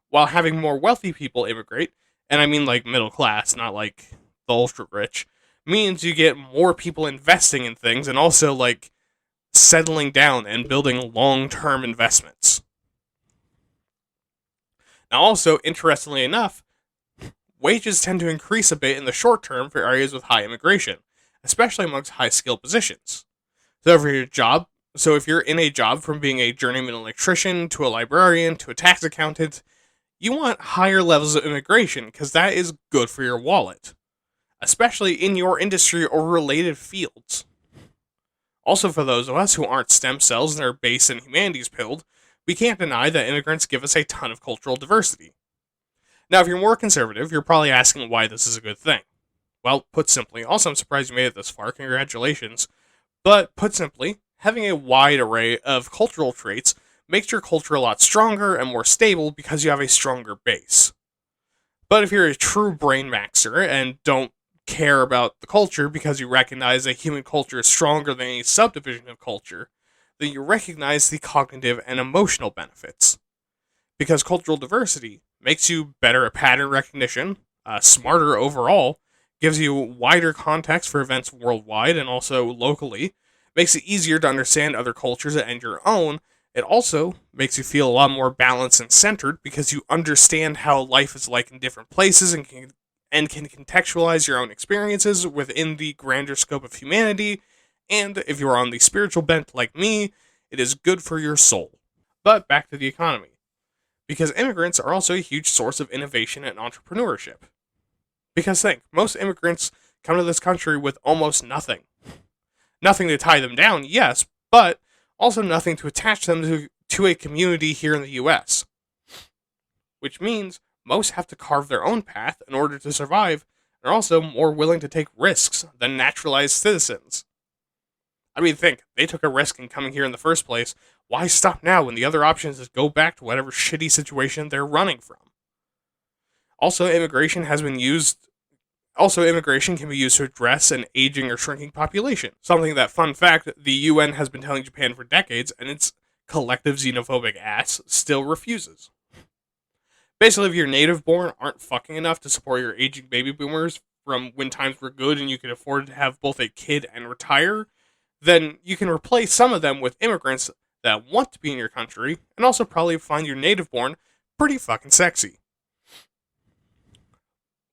while having more wealthy people immigrate, and I mean like middle class, not like the ultra rich, means you get more people investing in things and also like settling down and building long-term investments. Now also, interestingly enough, wages tend to increase a bit in the short term for areas with high immigration, especially amongst high skilled positions. So if you're a job, so if you're in a job from being a journeyman electrician to a librarian to a tax accountant, you want higher levels of immigration because that is good for your wallet, especially in your industry or related fields. Also, for those of us who aren't stem cells and are based in humanities pilled, we can't deny that immigrants give us a ton of cultural diversity. Now, if you're more conservative, you're probably asking why this is a good thing. Well, put simply, also I'm surprised you made it this far, congratulations. But put simply, having a wide array of cultural traits makes your culture a lot stronger and more stable because you have a stronger base. But if you're a true brain maxer and don't care about the culture because you recognize that human culture is stronger than any subdivision of culture, then you recognize the cognitive and emotional benefits. Because cultural diversity makes you better at pattern recognition, smarter overall, gives you wider context for events worldwide and also locally, makes it easier to understand other cultures and your own. It also makes you feel a lot more balanced and centered because you understand how life is like in different places and can contextualize your own experiences within the grander scope of humanity. And if you are on the spiritual bent like me, it is good for your soul. But back to the economy. Because immigrants are also a huge source of innovation and entrepreneurship. Because think, most immigrants come to this country with almost nothing. Nothing to tie them down, yes, but also nothing to attach them to a community here in the US. Which means most have to carve their own path in order to survive and are also more willing to take risks than naturalized citizens. I mean, think, they took a risk in coming here in the first place. Why stop now when the other option is to go back to whatever shitty situation they're running from? Also, immigration can be used to address an aging or shrinking population. Something that, fun fact, the UN has been telling Japan for decades, and its collective xenophobic ass still refuses. Basically, if your native born aren't fucking enough to support your aging baby boomers from when times were good and you could afford to have both a kid and retire, then you can replace some of them with immigrants that want to be in your country and also probably find your native born pretty fucking sexy.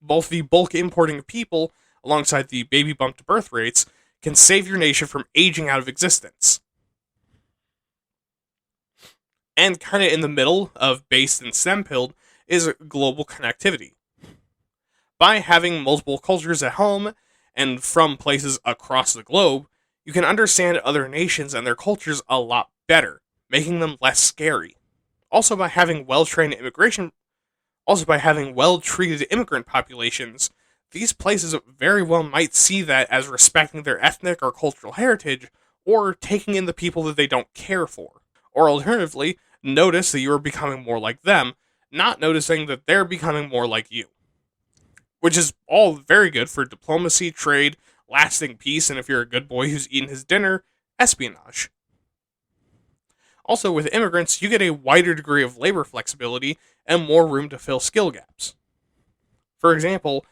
Both the bulk importing of people alongside the baby bump to birth rates can save your nation from aging out of existence. And kind of in the middle of based and stem-pilled is global connectivity. By having multiple cultures at home and from places across the globe, you can understand other nations and their cultures a lot better, making them less scary. Also by having well-treated immigrant populations, these places very well might see that as respecting their ethnic or cultural heritage or taking in the people that they don't care for. Or alternatively, notice that you are becoming more like them, not noticing that they're becoming more like you. Which is all very good for diplomacy, trade, lasting peace, and if you're a good boy who's eaten his dinner, espionage. Also, with immigrants, you get a wider degree of labor flexibility and more room to fill skill gaps. For example,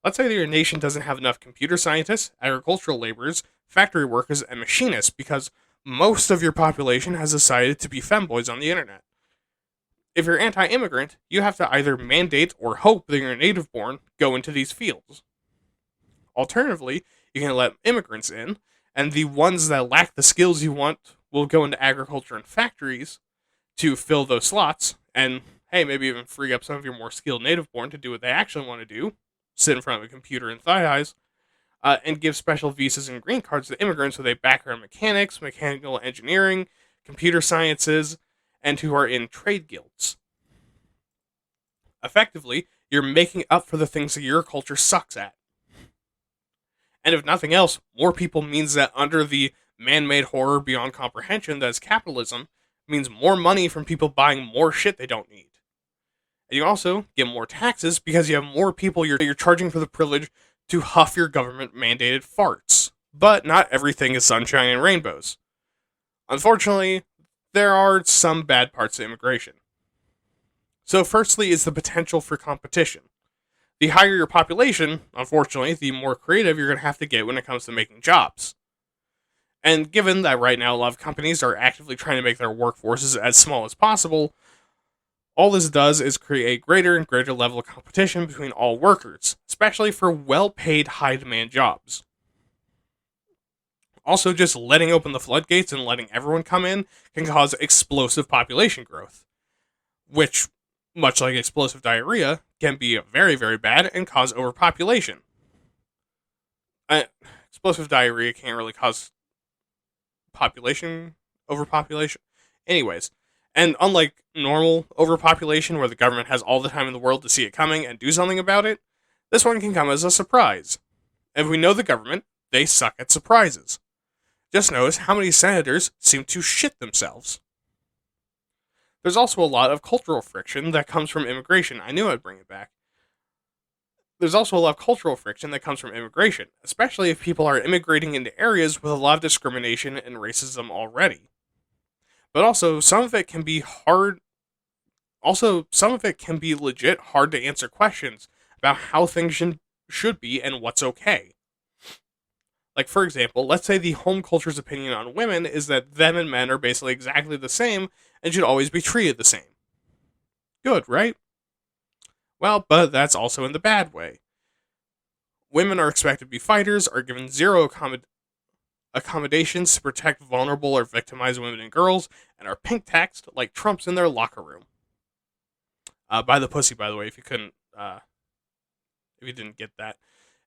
let's say that your nation doesn't have enough computer scientists, agricultural laborers, factory workers, and machinists because most of your population has decided to be femboys on the internet. If you're anti-immigrant, you have to either mandate or hope that your native-born go into these fields. Alternatively, you can let immigrants in, and the ones that lack the skills you want will go into agriculture and factories to fill those slots, and hey, maybe even free up some of your more skilled native-born to do what they actually want to do, sit in front of a computer and thigh highs, and give special visas and green cards to immigrants with a background in mechanics, mechanical engineering, computer sciences, and who are in trade guilds. Effectively, you're making up for the things that your culture sucks at. And if nothing else, more people means that under the man-made horror beyond comprehension that is capitalism, means more money from people buying more shit they don't need. And you also get more taxes because you have more people you're charging for the privilege to huff your government-mandated farts. But not everything is sunshine and rainbows. Unfortunately, there are some bad parts of immigration. So firstly is the potential for competition. The higher your population, unfortunately, the more creative you're going to have to get when it comes to making jobs. And given that right now a lot of companies are actively trying to make their workforces as small as possible, All this does is create a greater and greater level of competition between all workers, especially for well paid, high demand jobs. Also, just letting open the floodgates and letting everyone come in can cause explosive population growth, which, much like explosive diarrhea, can be very, very bad and cause overpopulation. Uh, Explosive diarrhea can't really cause population overpopulation. Anyways, and unlike normal overpopulation where the government has all the time in the world to see it coming and do something about it, this one can come as a surprise. And if we know the government, they suck at surprises. Just notice how many senators seem to shit themselves. There's also a lot of cultural friction that comes from immigration. I knew I'd bring it back. There's also a lot of cultural friction that comes from immigration, especially if people are immigrating into areas with a lot of discrimination and racism already. But also, some of it can be hard. Also, some of it can be legit hard to answer questions about how things should be and what's okay. Like, for example, let's say the home culture's opinion on women is that them and men are basically exactly the same and should always be treated the same. Good, right? Well, but that's also in the bad way. Women are expected to be fighters, are given zero accommodations to protect vulnerable or victimized women and girls, and are pink taxed like Trump's in their locker room. By the pussy, by the way, if you didn't get that.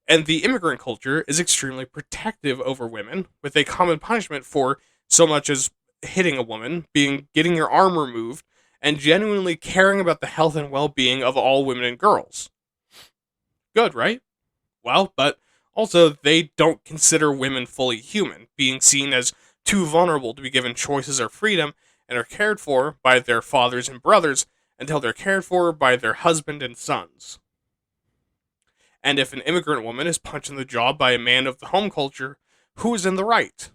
And the immigrant culture is extremely protective over women, with a common punishment for so much as hitting a woman, being getting your arm removed, and genuinely caring about the health and well-being of all women and girls. Good, right? Well, but also they don't consider women fully human, being seen as too vulnerable to be given choices or freedom, and are cared for by their fathers and brothers until they're cared for by their husband and sons. And if an immigrant woman is punched in the jaw by a man of the home culture, who is in the right?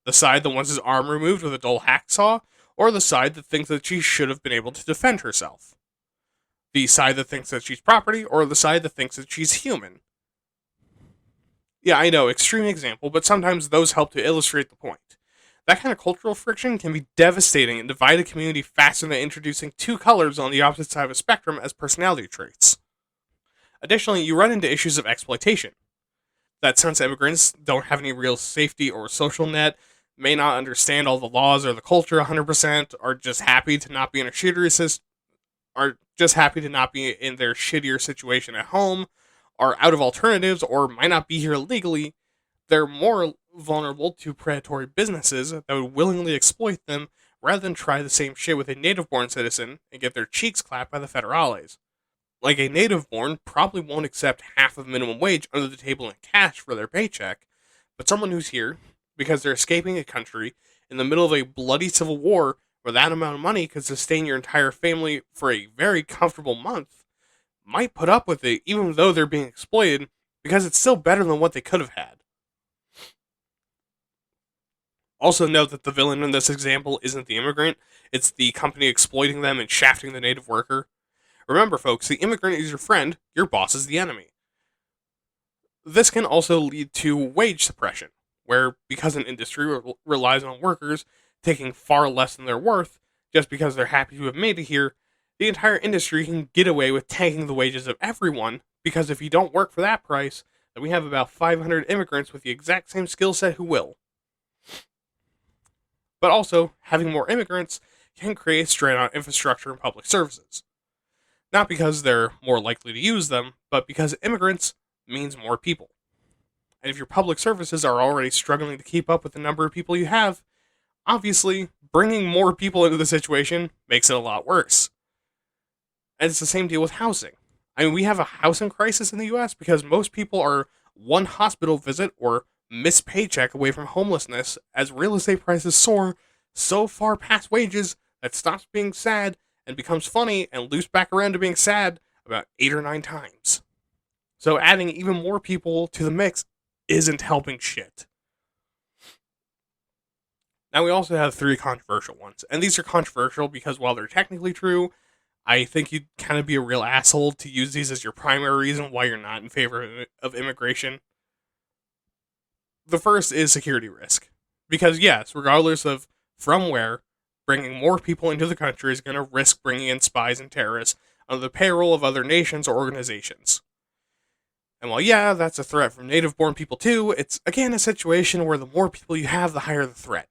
The side that wants his arm removed with a dull hacksaw, or the side that thinks that she should have been able to defend herself? The side that thinks that she's property, or the side that thinks that she's human? Yeah, I know, extreme example, but sometimes those help to illustrate the point. That kind of cultural friction can be devastating and divide a community faster than introducing two colors on the opposite side of a spectrum as personality traits. Additionally, you run into issues of exploitation. That since immigrants don't have any real safety or social net, may not understand all the laws or the culture 100%, are just happy to not be in a shittier are just happy to not be in their shittier situation at home, are out of alternatives, or might not be here legally, they're more vulnerable to predatory businesses that would willingly exploit them rather than try the same shit with a native born citizen and get their cheeks clapped by the federales. Like, a native born probably won't accept half of minimum wage under the table in cash for their paycheck, but someone who's here because they're escaping a country in the middle of a bloody civil war where that amount of money could sustain your entire family for a very comfortable month might put up with it even though they're being exploited because it's still better than what they could have had. Also note that the villain in this example isn't the immigrant, it's the company exploiting them and shafting the native worker. Remember, folks, the immigrant is your friend, your boss is the enemy. This can also lead to wage suppression, where because an industry relies on workers taking far less than they're worth just because they're happy to have made it here, the entire industry can get away with tanking the wages of everyone because if you don't work for that price, then we have about 500 immigrants with the exact same skill set who will. But also, having more immigrants can create strain on infrastructure and public services. Not because they're more likely to use them, but because immigrants means more people. And if your public services are already struggling to keep up with the number of people you have, obviously, bringing more people into the situation makes it a lot worse. And it's the same deal with housing. I mean, we have a housing crisis in the US because most people are one hospital visit or missed paycheck away from homelessness as real estate prices soar so far past wages that stops being sad and becomes funny and loops back around to being sad about 8 or 9 times. So adding even more people to the mix isn't helping shit. Now we also have 3 controversial ones, and these are controversial because while they're technically true, I think you'd kind of be a real asshole to use these as your primary reason why you're not in favor of immigration. The first is security risk. Because yes, regardless of from where, bringing more people into the country is going to risk bringing in spies and terrorists under the payroll of other nations or organizations. And while, yeah, that's a threat from native born people too, it's again a situation where the more people you have, the higher the threat.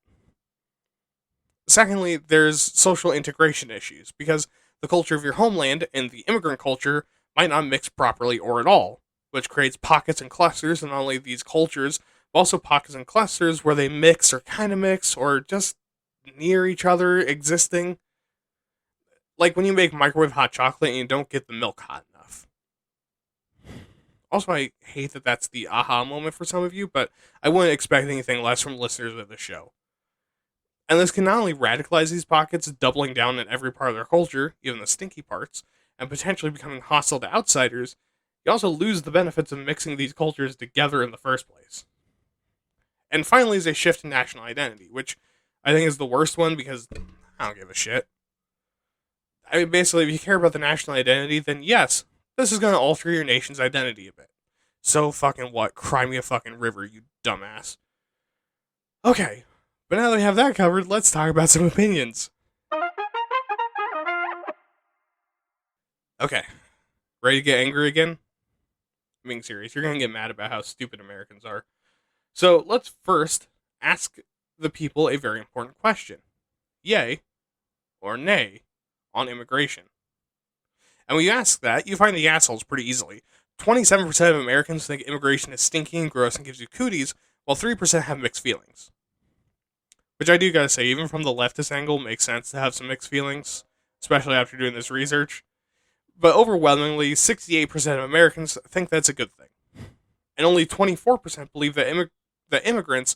Secondly, there's social integration issues, because the culture of your homeland and the immigrant culture might not mix properly or at all, which creates pockets and clusters, and not only these cultures, but also pockets and clusters where they mix or kind of mix or just near each other existing. Like when you make microwave hot chocolate and you don't get the milk hot enough. Also, I hate that that's the aha moment for some of you, but I wouldn't expect anything less from listeners of the show. And this can not only radicalize these pockets, doubling down in every part of their culture, even the stinky parts, and potentially becoming hostile to outsiders, you also lose the benefits of mixing these cultures together in the first place. And finally is a shift in national identity, which I think is the worst one because I don't give a shit. I mean, basically, if you care about the national identity, then yes, this is going to alter your nation's identity a bit. So fucking what? Cry me a fucking river, you dumbass. Okay, but now that we have that covered, let's talk about some opinions. Okay, ready to get angry again? I'm being serious. You're going to get mad about how stupid Americans are. So let's first ask the people a very important question. Yay or nay on immigration? And when you ask that, you find the assholes pretty easily. 27% of Americans think immigration is stinky and gross and gives you cooties, while 3% have mixed feelings. Which I do gotta say, even from the leftist angle, makes sense to have some mixed feelings, especially after doing this research. But overwhelmingly, 68% of Americans think that's a good thing. And only 24% believe that immigrants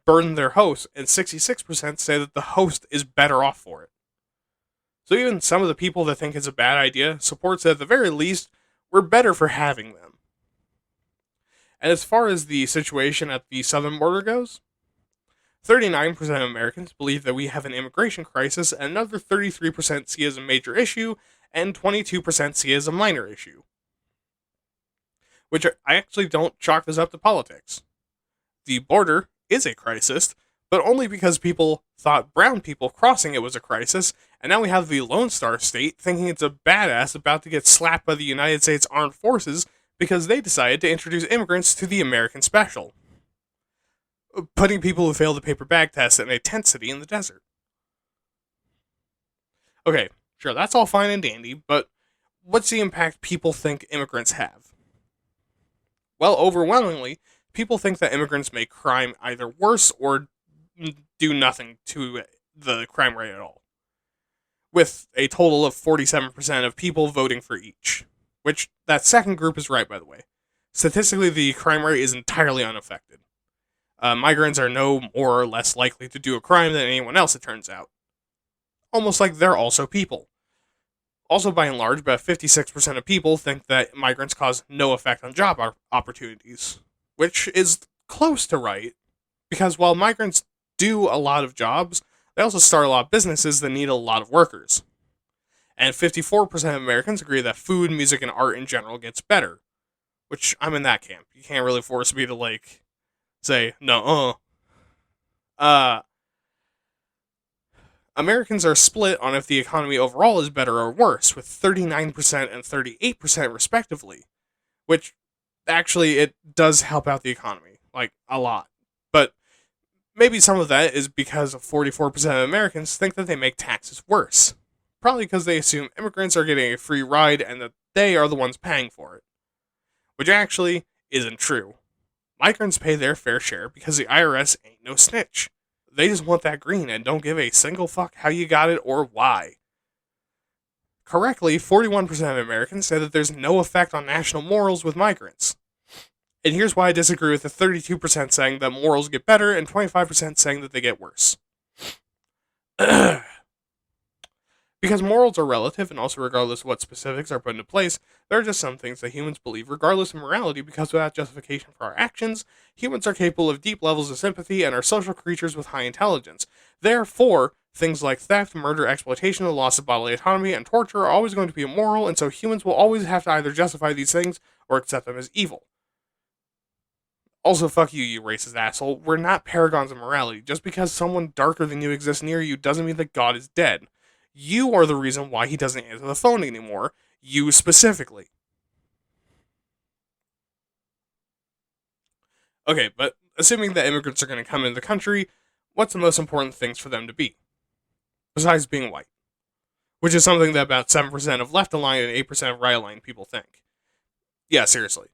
burden their host, and 66% say that the host is better off for it. So even some of the people that think it's a bad idea supports that at the very least, we're better for having them. And as far as the situation at the southern border goes, 39% of Americans believe that we have an immigration crisis, and another 33% see it as a major issue, and 22% see it as a minor issue. Which I actually don't chalk this up to politics. The border is a crisis, but only because people thought brown people crossing it was a crisis, and now we have the Lone Star State thinking it's a badass about to get slapped by the United States Armed Forces because they decided to introduce immigrants to the American Special, putting people who failed the paper bag test in a tent city in the desert. Okay, sure, that's all fine and dandy, but what's the impact people think immigrants have? Well, overwhelmingly, people think that immigrants make crime either worse or do nothing to the crime rate at all, with a total of 47% of people voting for each. Which, that second group is right, by the way. Statistically, the crime rate is entirely unaffected. Migrants are no more or less likely to do a crime than anyone else, it turns out. Almost like they're also people. Also, by and large, about 56% of people think that migrants cause no effect on job opportunities, which is close to right, because while migrants do a lot of jobs, they also start a lot of businesses that need a lot of workers. And 54% of Americans agree that food, music, and art in general gets better, which I'm in that camp. You can't really force me to, say, no, Americans are split on if the economy overall is better or worse, with 39% and 38% respectively, which actually it does help out the economy, a lot. But maybe some of that is because 44% of Americans think that they make taxes worse, probably because they assume immigrants are getting a free ride and that they are the ones paying for it, which actually isn't true. Migrants pay their fair share because the IRS ain't no snitch. They just want that green and don't give a single fuck how you got it or why. Correctly, 41% of Americans say that there's no effect on national morals with migrants. And here's why I disagree with the 32% saying that morals get better and 25% saying that they get worse. Because morals are relative, and also regardless of what specifics are put into place, there are just some things that humans believe regardless of morality, because without justification for our actions, humans are capable of deep levels of sympathy and are social creatures with high intelligence. Therefore, things like theft, murder, exploitation, the loss of bodily autonomy, and torture are always going to be immoral, and so humans will always have to either justify these things or accept them as evil. Also, fuck you, you racist asshole. We're not paragons of morality. Just because someone darker than you exists near you doesn't mean that God is dead. You are the reason why he doesn't answer the phone anymore. You specifically. Okay, but assuming that immigrants are going to come into the country, what's the most important things for them to be? Besides being white. Which is something that about 7% of left aligned and 8% of right aligned people think. Yeah, seriously.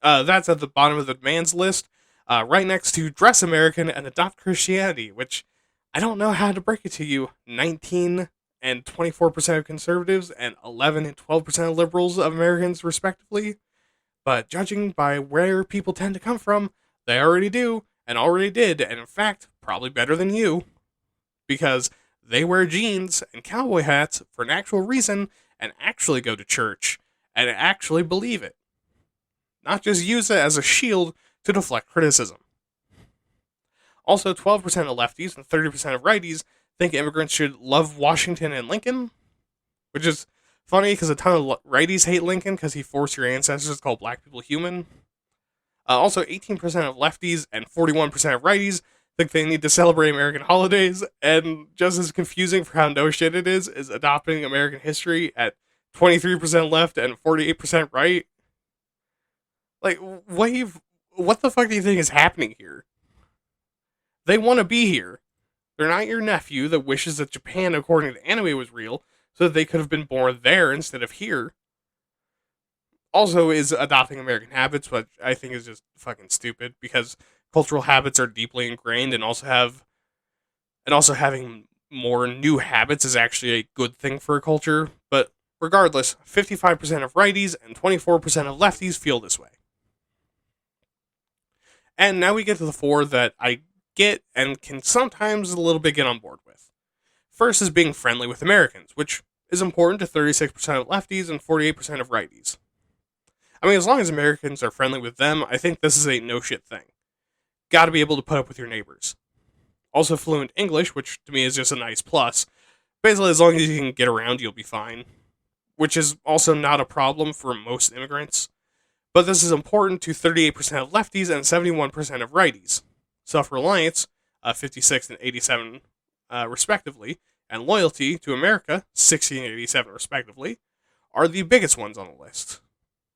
That's at the bottom of the demands list, right next to dress American and adopt Christianity, which I don't know how to break it to you. 19 and 24% of conservatives and 11 and 12% of liberals of Americans, respectively. But judging by where people tend to come from, they already do, and already did, and in fact, probably better than you, because they wear jeans and cowboy hats for an actual reason and actually go to church and actually believe it, not just use it as a shield to deflect criticism. Also, 12% of lefties and 30% of righties think immigrants should love Washington and Lincoln, which is funny because a ton of righties hate Lincoln because he forced your ancestors to call black people human. Also, 18% of lefties and 41% of righties think they need to celebrate American holidays, and just as confusing for how no shit it is adopting American history at 23% left and 48% right. Like, what the fuck do you think is happening here? They want to be here. They're not your nephew that wishes that Japan, according to anime, was real, so that they could have been born there instead of here. Also, is adopting American habits, which I think is just fucking stupid because cultural habits are deeply ingrained, and also having more new habits is actually a good thing for a culture. But regardless, 55% of righties and 24% of lefties feel this way. And now we get to the four that I get and can sometimes a little bit get on board with. First is being friendly with Americans, which is important to 36% of lefties and 48% of righties. I mean, as long as Americans are friendly with them, I think this is a no shit thing. Gotta be able to put up with your neighbors. Also, fluent English, which to me is just a nice plus. Basically, as long as you can get around, you'll be fine. Which is also not a problem for most immigrants. But this is important to 38% of lefties and 71% of righties. Self-reliance, 56 and 87 respectively, and loyalty to America, 60 and 87 respectively, are the biggest ones on the list.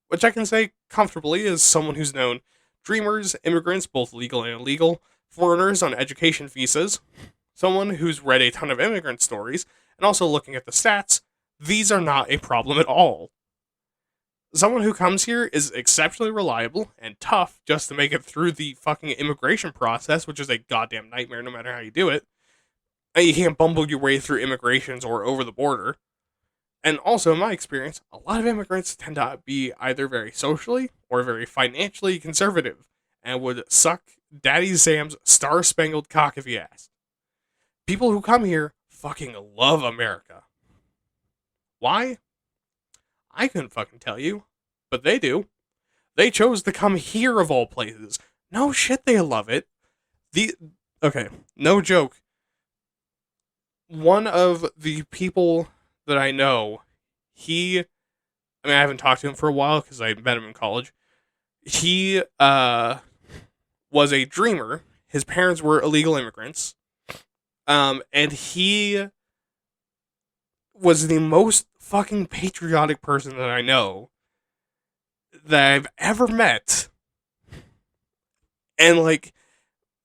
Which I can say comfortably as someone who's known dreamers, immigrants, both legal and illegal, foreigners on education visas, someone who's read a ton of immigrant stories, and also looking at the stats, these are not a problem at all. Someone who comes here is exceptionally reliable and tough just to make it through the fucking immigration process, which is a goddamn nightmare no matter how you do it. And you can't bumble your way through immigrations or over the border. And also, in my experience, a lot of immigrants tend to be either very socially or very financially conservative and would suck Daddy Sam's star-spangled cock if he asked. People who come here fucking love America. Why? I couldn't fucking tell you, but they do. They chose to come here of all places. No shit, they love it. Okay, no joke. One of the people that I know, I haven't talked to him for a while because I met him in college. He was a dreamer. His parents were illegal immigrants. And he was the most fucking patriotic person that I know that I've ever met. And like,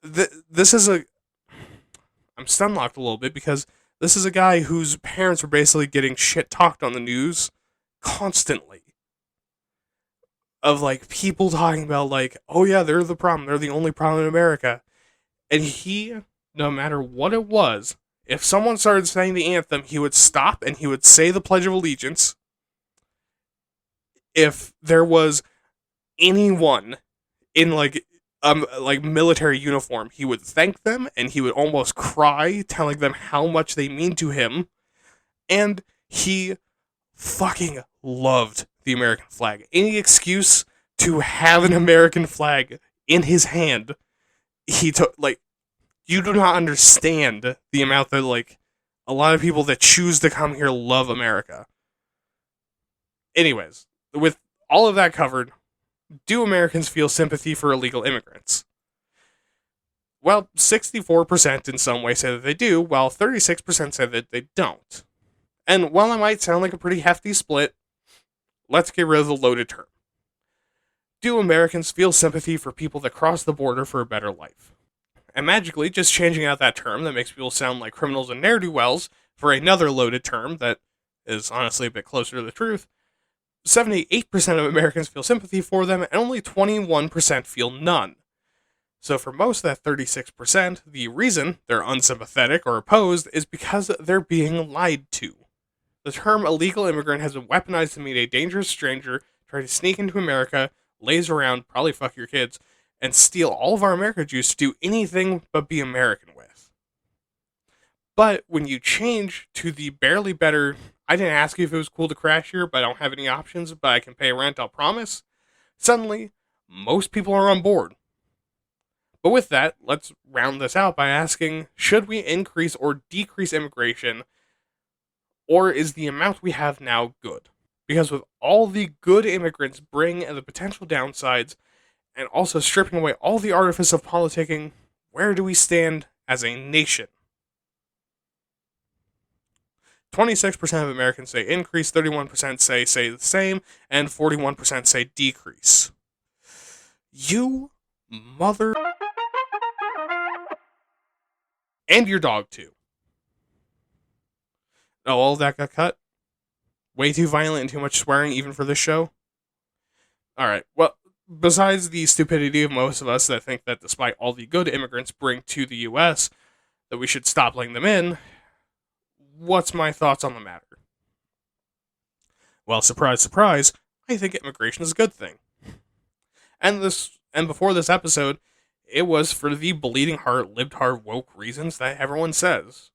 this is I'm stun locked a little bit because this is a guy whose parents were basically getting shit talked on the news constantly. Of like people talking about like, oh yeah, they're the problem. They're the only problem in America. And he, no matter what it was, if someone started saying the anthem, he would stop and he would say the Pledge of Allegiance. If there was anyone in like military uniform, he would thank them and he would almost cry, telling them how much they mean to him. And he fucking loved the American flag. Any excuse to have an American flag in his hand, he took. Like, you do not understand the amount that like a lot of people that choose to come here love America. Anyways, with all of that covered, Do Americans feel sympathy for illegal immigrants? Well, 64% in some way say that they do, while 36% say that they don't. And while it might sound like a pretty hefty split, let's get rid of the loaded term. Do Americans feel sympathy for people that cross the border for a better life? And magically, just changing out that term that makes people sound like criminals and ne'er-do-wells for another loaded term that is honestly a bit closer to the truth, 78% of Americans feel sympathy for them, and only 21% feel none. So for most of that 36%, the reason they're unsympathetic or opposed is because they're being lied to. The term illegal immigrant has been weaponized to mean a dangerous stranger trying to sneak into America, laze around, probably fuck your kids, and steal all of our America juice to do anything but be American with. But when you change to the barely better, I didn't ask you if it was cool to crash here, but I don't have any options, but I can pay rent, I'll promise, suddenly, most people are on board. But with that, let's round this out by asking, should we increase or decrease immigration, or is the amount we have now good? Because with all the good immigrants bring and the potential downsides, and also stripping away all the artifice of politicking, where do we stand as a nation? 26% of Americans say increase, 31% say the same, and 41% say decrease. You mother... And your dog, too. Oh, all of that got cut? Way too violent and too much swearing, even for this show? Alright, well, besides the stupidity of most of us that think that despite all the good immigrants bring to the US, that we should stop letting them in, what's my thoughts on the matter? Well, surprise, surprise, I think immigration is a good thing. And before this episode, it was for the bleeding heart, lived hard, woke reasons that everyone says.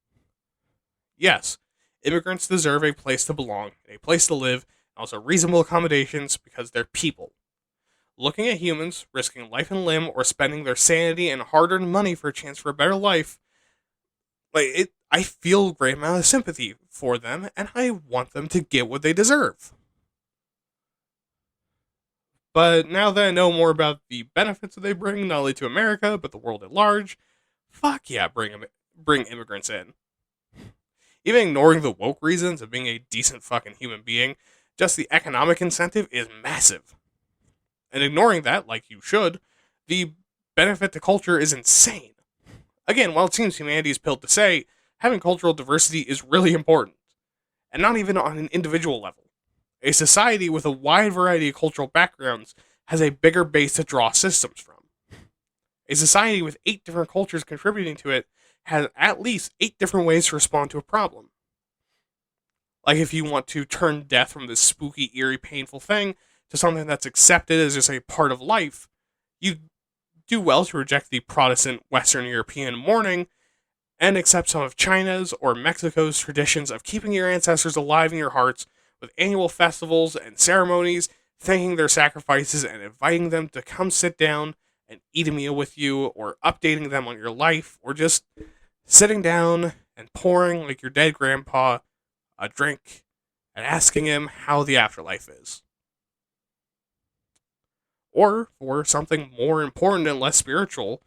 Yes, immigrants deserve a place to belong, a place to live, and also reasonable accommodations because they're people. Looking at humans, risking life and limb, or spending their sanity and hard-earned money for a chance for a better life, I feel a great amount of sympathy for them, and I want them to get what they deserve. But now that I know more about the benefits that they bring, not only to America, but the world at large, fuck yeah, bring immigrants in. Even ignoring the woke reasons of being a decent fucking human being, just the economic incentive is massive. And ignoring that, like you should, the benefit to culture is insane. Again, while it seems humanity's pill to say, having cultural diversity is really important. And not even on an individual level. A society with a wide variety of cultural backgrounds has a bigger base to draw systems from. A society with 8 different cultures contributing to it has at least 8 different ways to respond to a problem. Like if you want to turn death from this spooky, eerie, painful thing to something that's accepted as just a part of life, you do well to reject the Protestant Western European mourning and accept some of China's or Mexico's traditions of keeping your ancestors alive in your hearts with annual festivals and ceremonies, thanking their sacrifices and inviting them to come sit down and eat a meal with you, or updating them on your life, or just sitting down and pouring, like your dead grandpa, a drink and asking him how the afterlife is. Or, for something more important and less spiritual,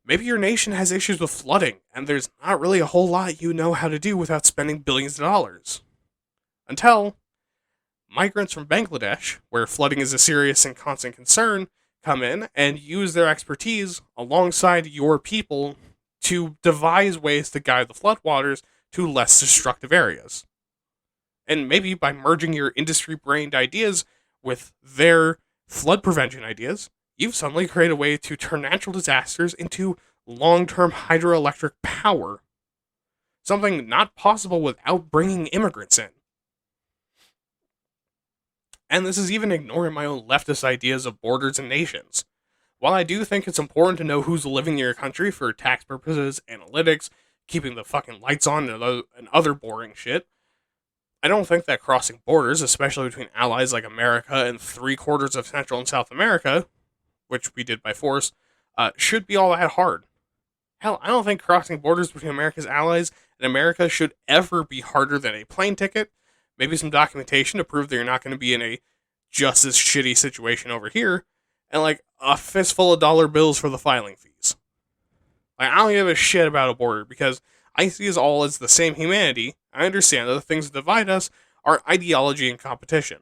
maybe your nation has issues with flooding, and there's not really a whole lot you know how to do without spending billions of dollars. Until migrants from Bangladesh, where flooding is a serious and constant concern, come in and use their expertise alongside your people to devise ways to guide the floodwaters to less destructive areas. And maybe by merging your industry-brained ideas with their flood prevention ideas, you've suddenly created a way to turn natural disasters into long-term hydroelectric power. Something not possible without bringing immigrants in. And this is even ignoring my own leftist ideas of borders and nations. While I do think it's important to know who's living in your country for tax purposes, analytics, keeping the fucking lights on, and other boring shit, I don't think that crossing borders, especially between allies like America and 3/4 of Central and South America, which we did by force, should be all that hard. Hell, I don't think crossing borders between America's allies and America should ever be harder than a plane ticket, maybe some documentation to prove that you're not going to be in a just as shitty situation over here, and like a fistful of dollar bills for the filing fees. Like, I don't give a shit about a border because I see us all as the same humanity. I understand that the things that divide us are ideology and competition.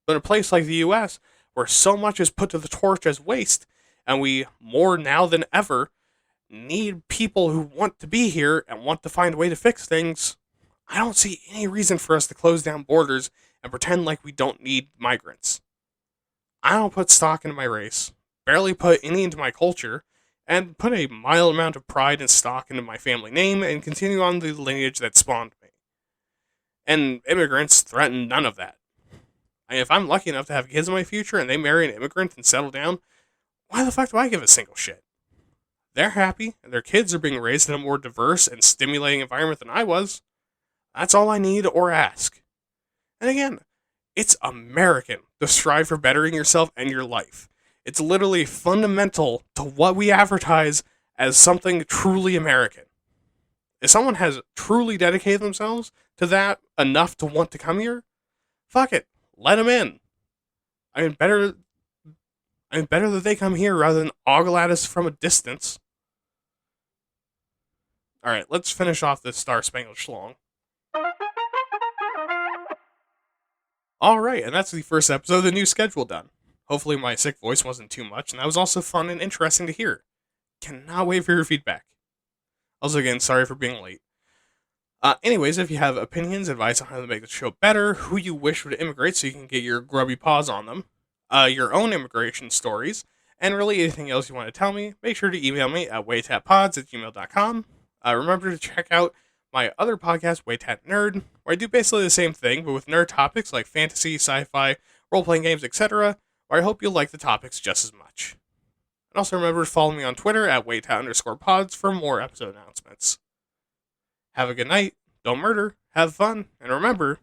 But in a place like the US, where so much is put to the torch as waste, and we, more now than ever, need people who want to be here and want to find a way to fix things, I don't see any reason for us to close down borders and pretend like we don't need migrants. I don't put stock into my race, barely put any into my culture, and put a mild amount of pride and stock into my family name and continue on the lineage that spawned me. And immigrants threaten none of that. If I'm lucky enough to have kids in my future and they marry an immigrant and settle down, why the fuck do I give a single shit? They're happy, and their kids are being raised in a more diverse and stimulating environment than I was. That's all I need or ask. And again, it's American to strive for bettering yourself and your life. It's literally fundamental to what we advertise as something truly American. If someone has truly dedicated themselves to that enough to want to come here, fuck it, let them in. Better that they come here rather than ogle at us from a distance. Alright, let's finish off this Star Spangled Schlong. Alright, and that's the first episode of the new schedule done. Hopefully my sick voice wasn't too much, and that was also fun and interesting to hear. Cannot wait for your feedback. Also, again, sorry for being late. Anyways, if you have opinions, advice on how to make the show better, who you wish would immigrate so you can get your grubby paws on them, your own immigration stories, and really anything else you want to tell me, make sure to email me at waytatpods@gmail.com. Remember to check out my other podcast, Waytat Nerd, where I do basically the same thing, but with nerd topics like fantasy, sci-fi, role-playing games, etc., where I hope you'll like the topics just as much. And also remember to follow me on Twitter at Waytat_pods for more episode announcements. Have a good night, don't murder, have fun, and remember,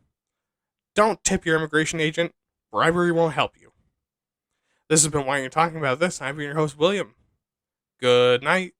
don't tip your immigration agent, bribery won't help you. This has been Why You're Talking About This, I've been your host, William. Good night.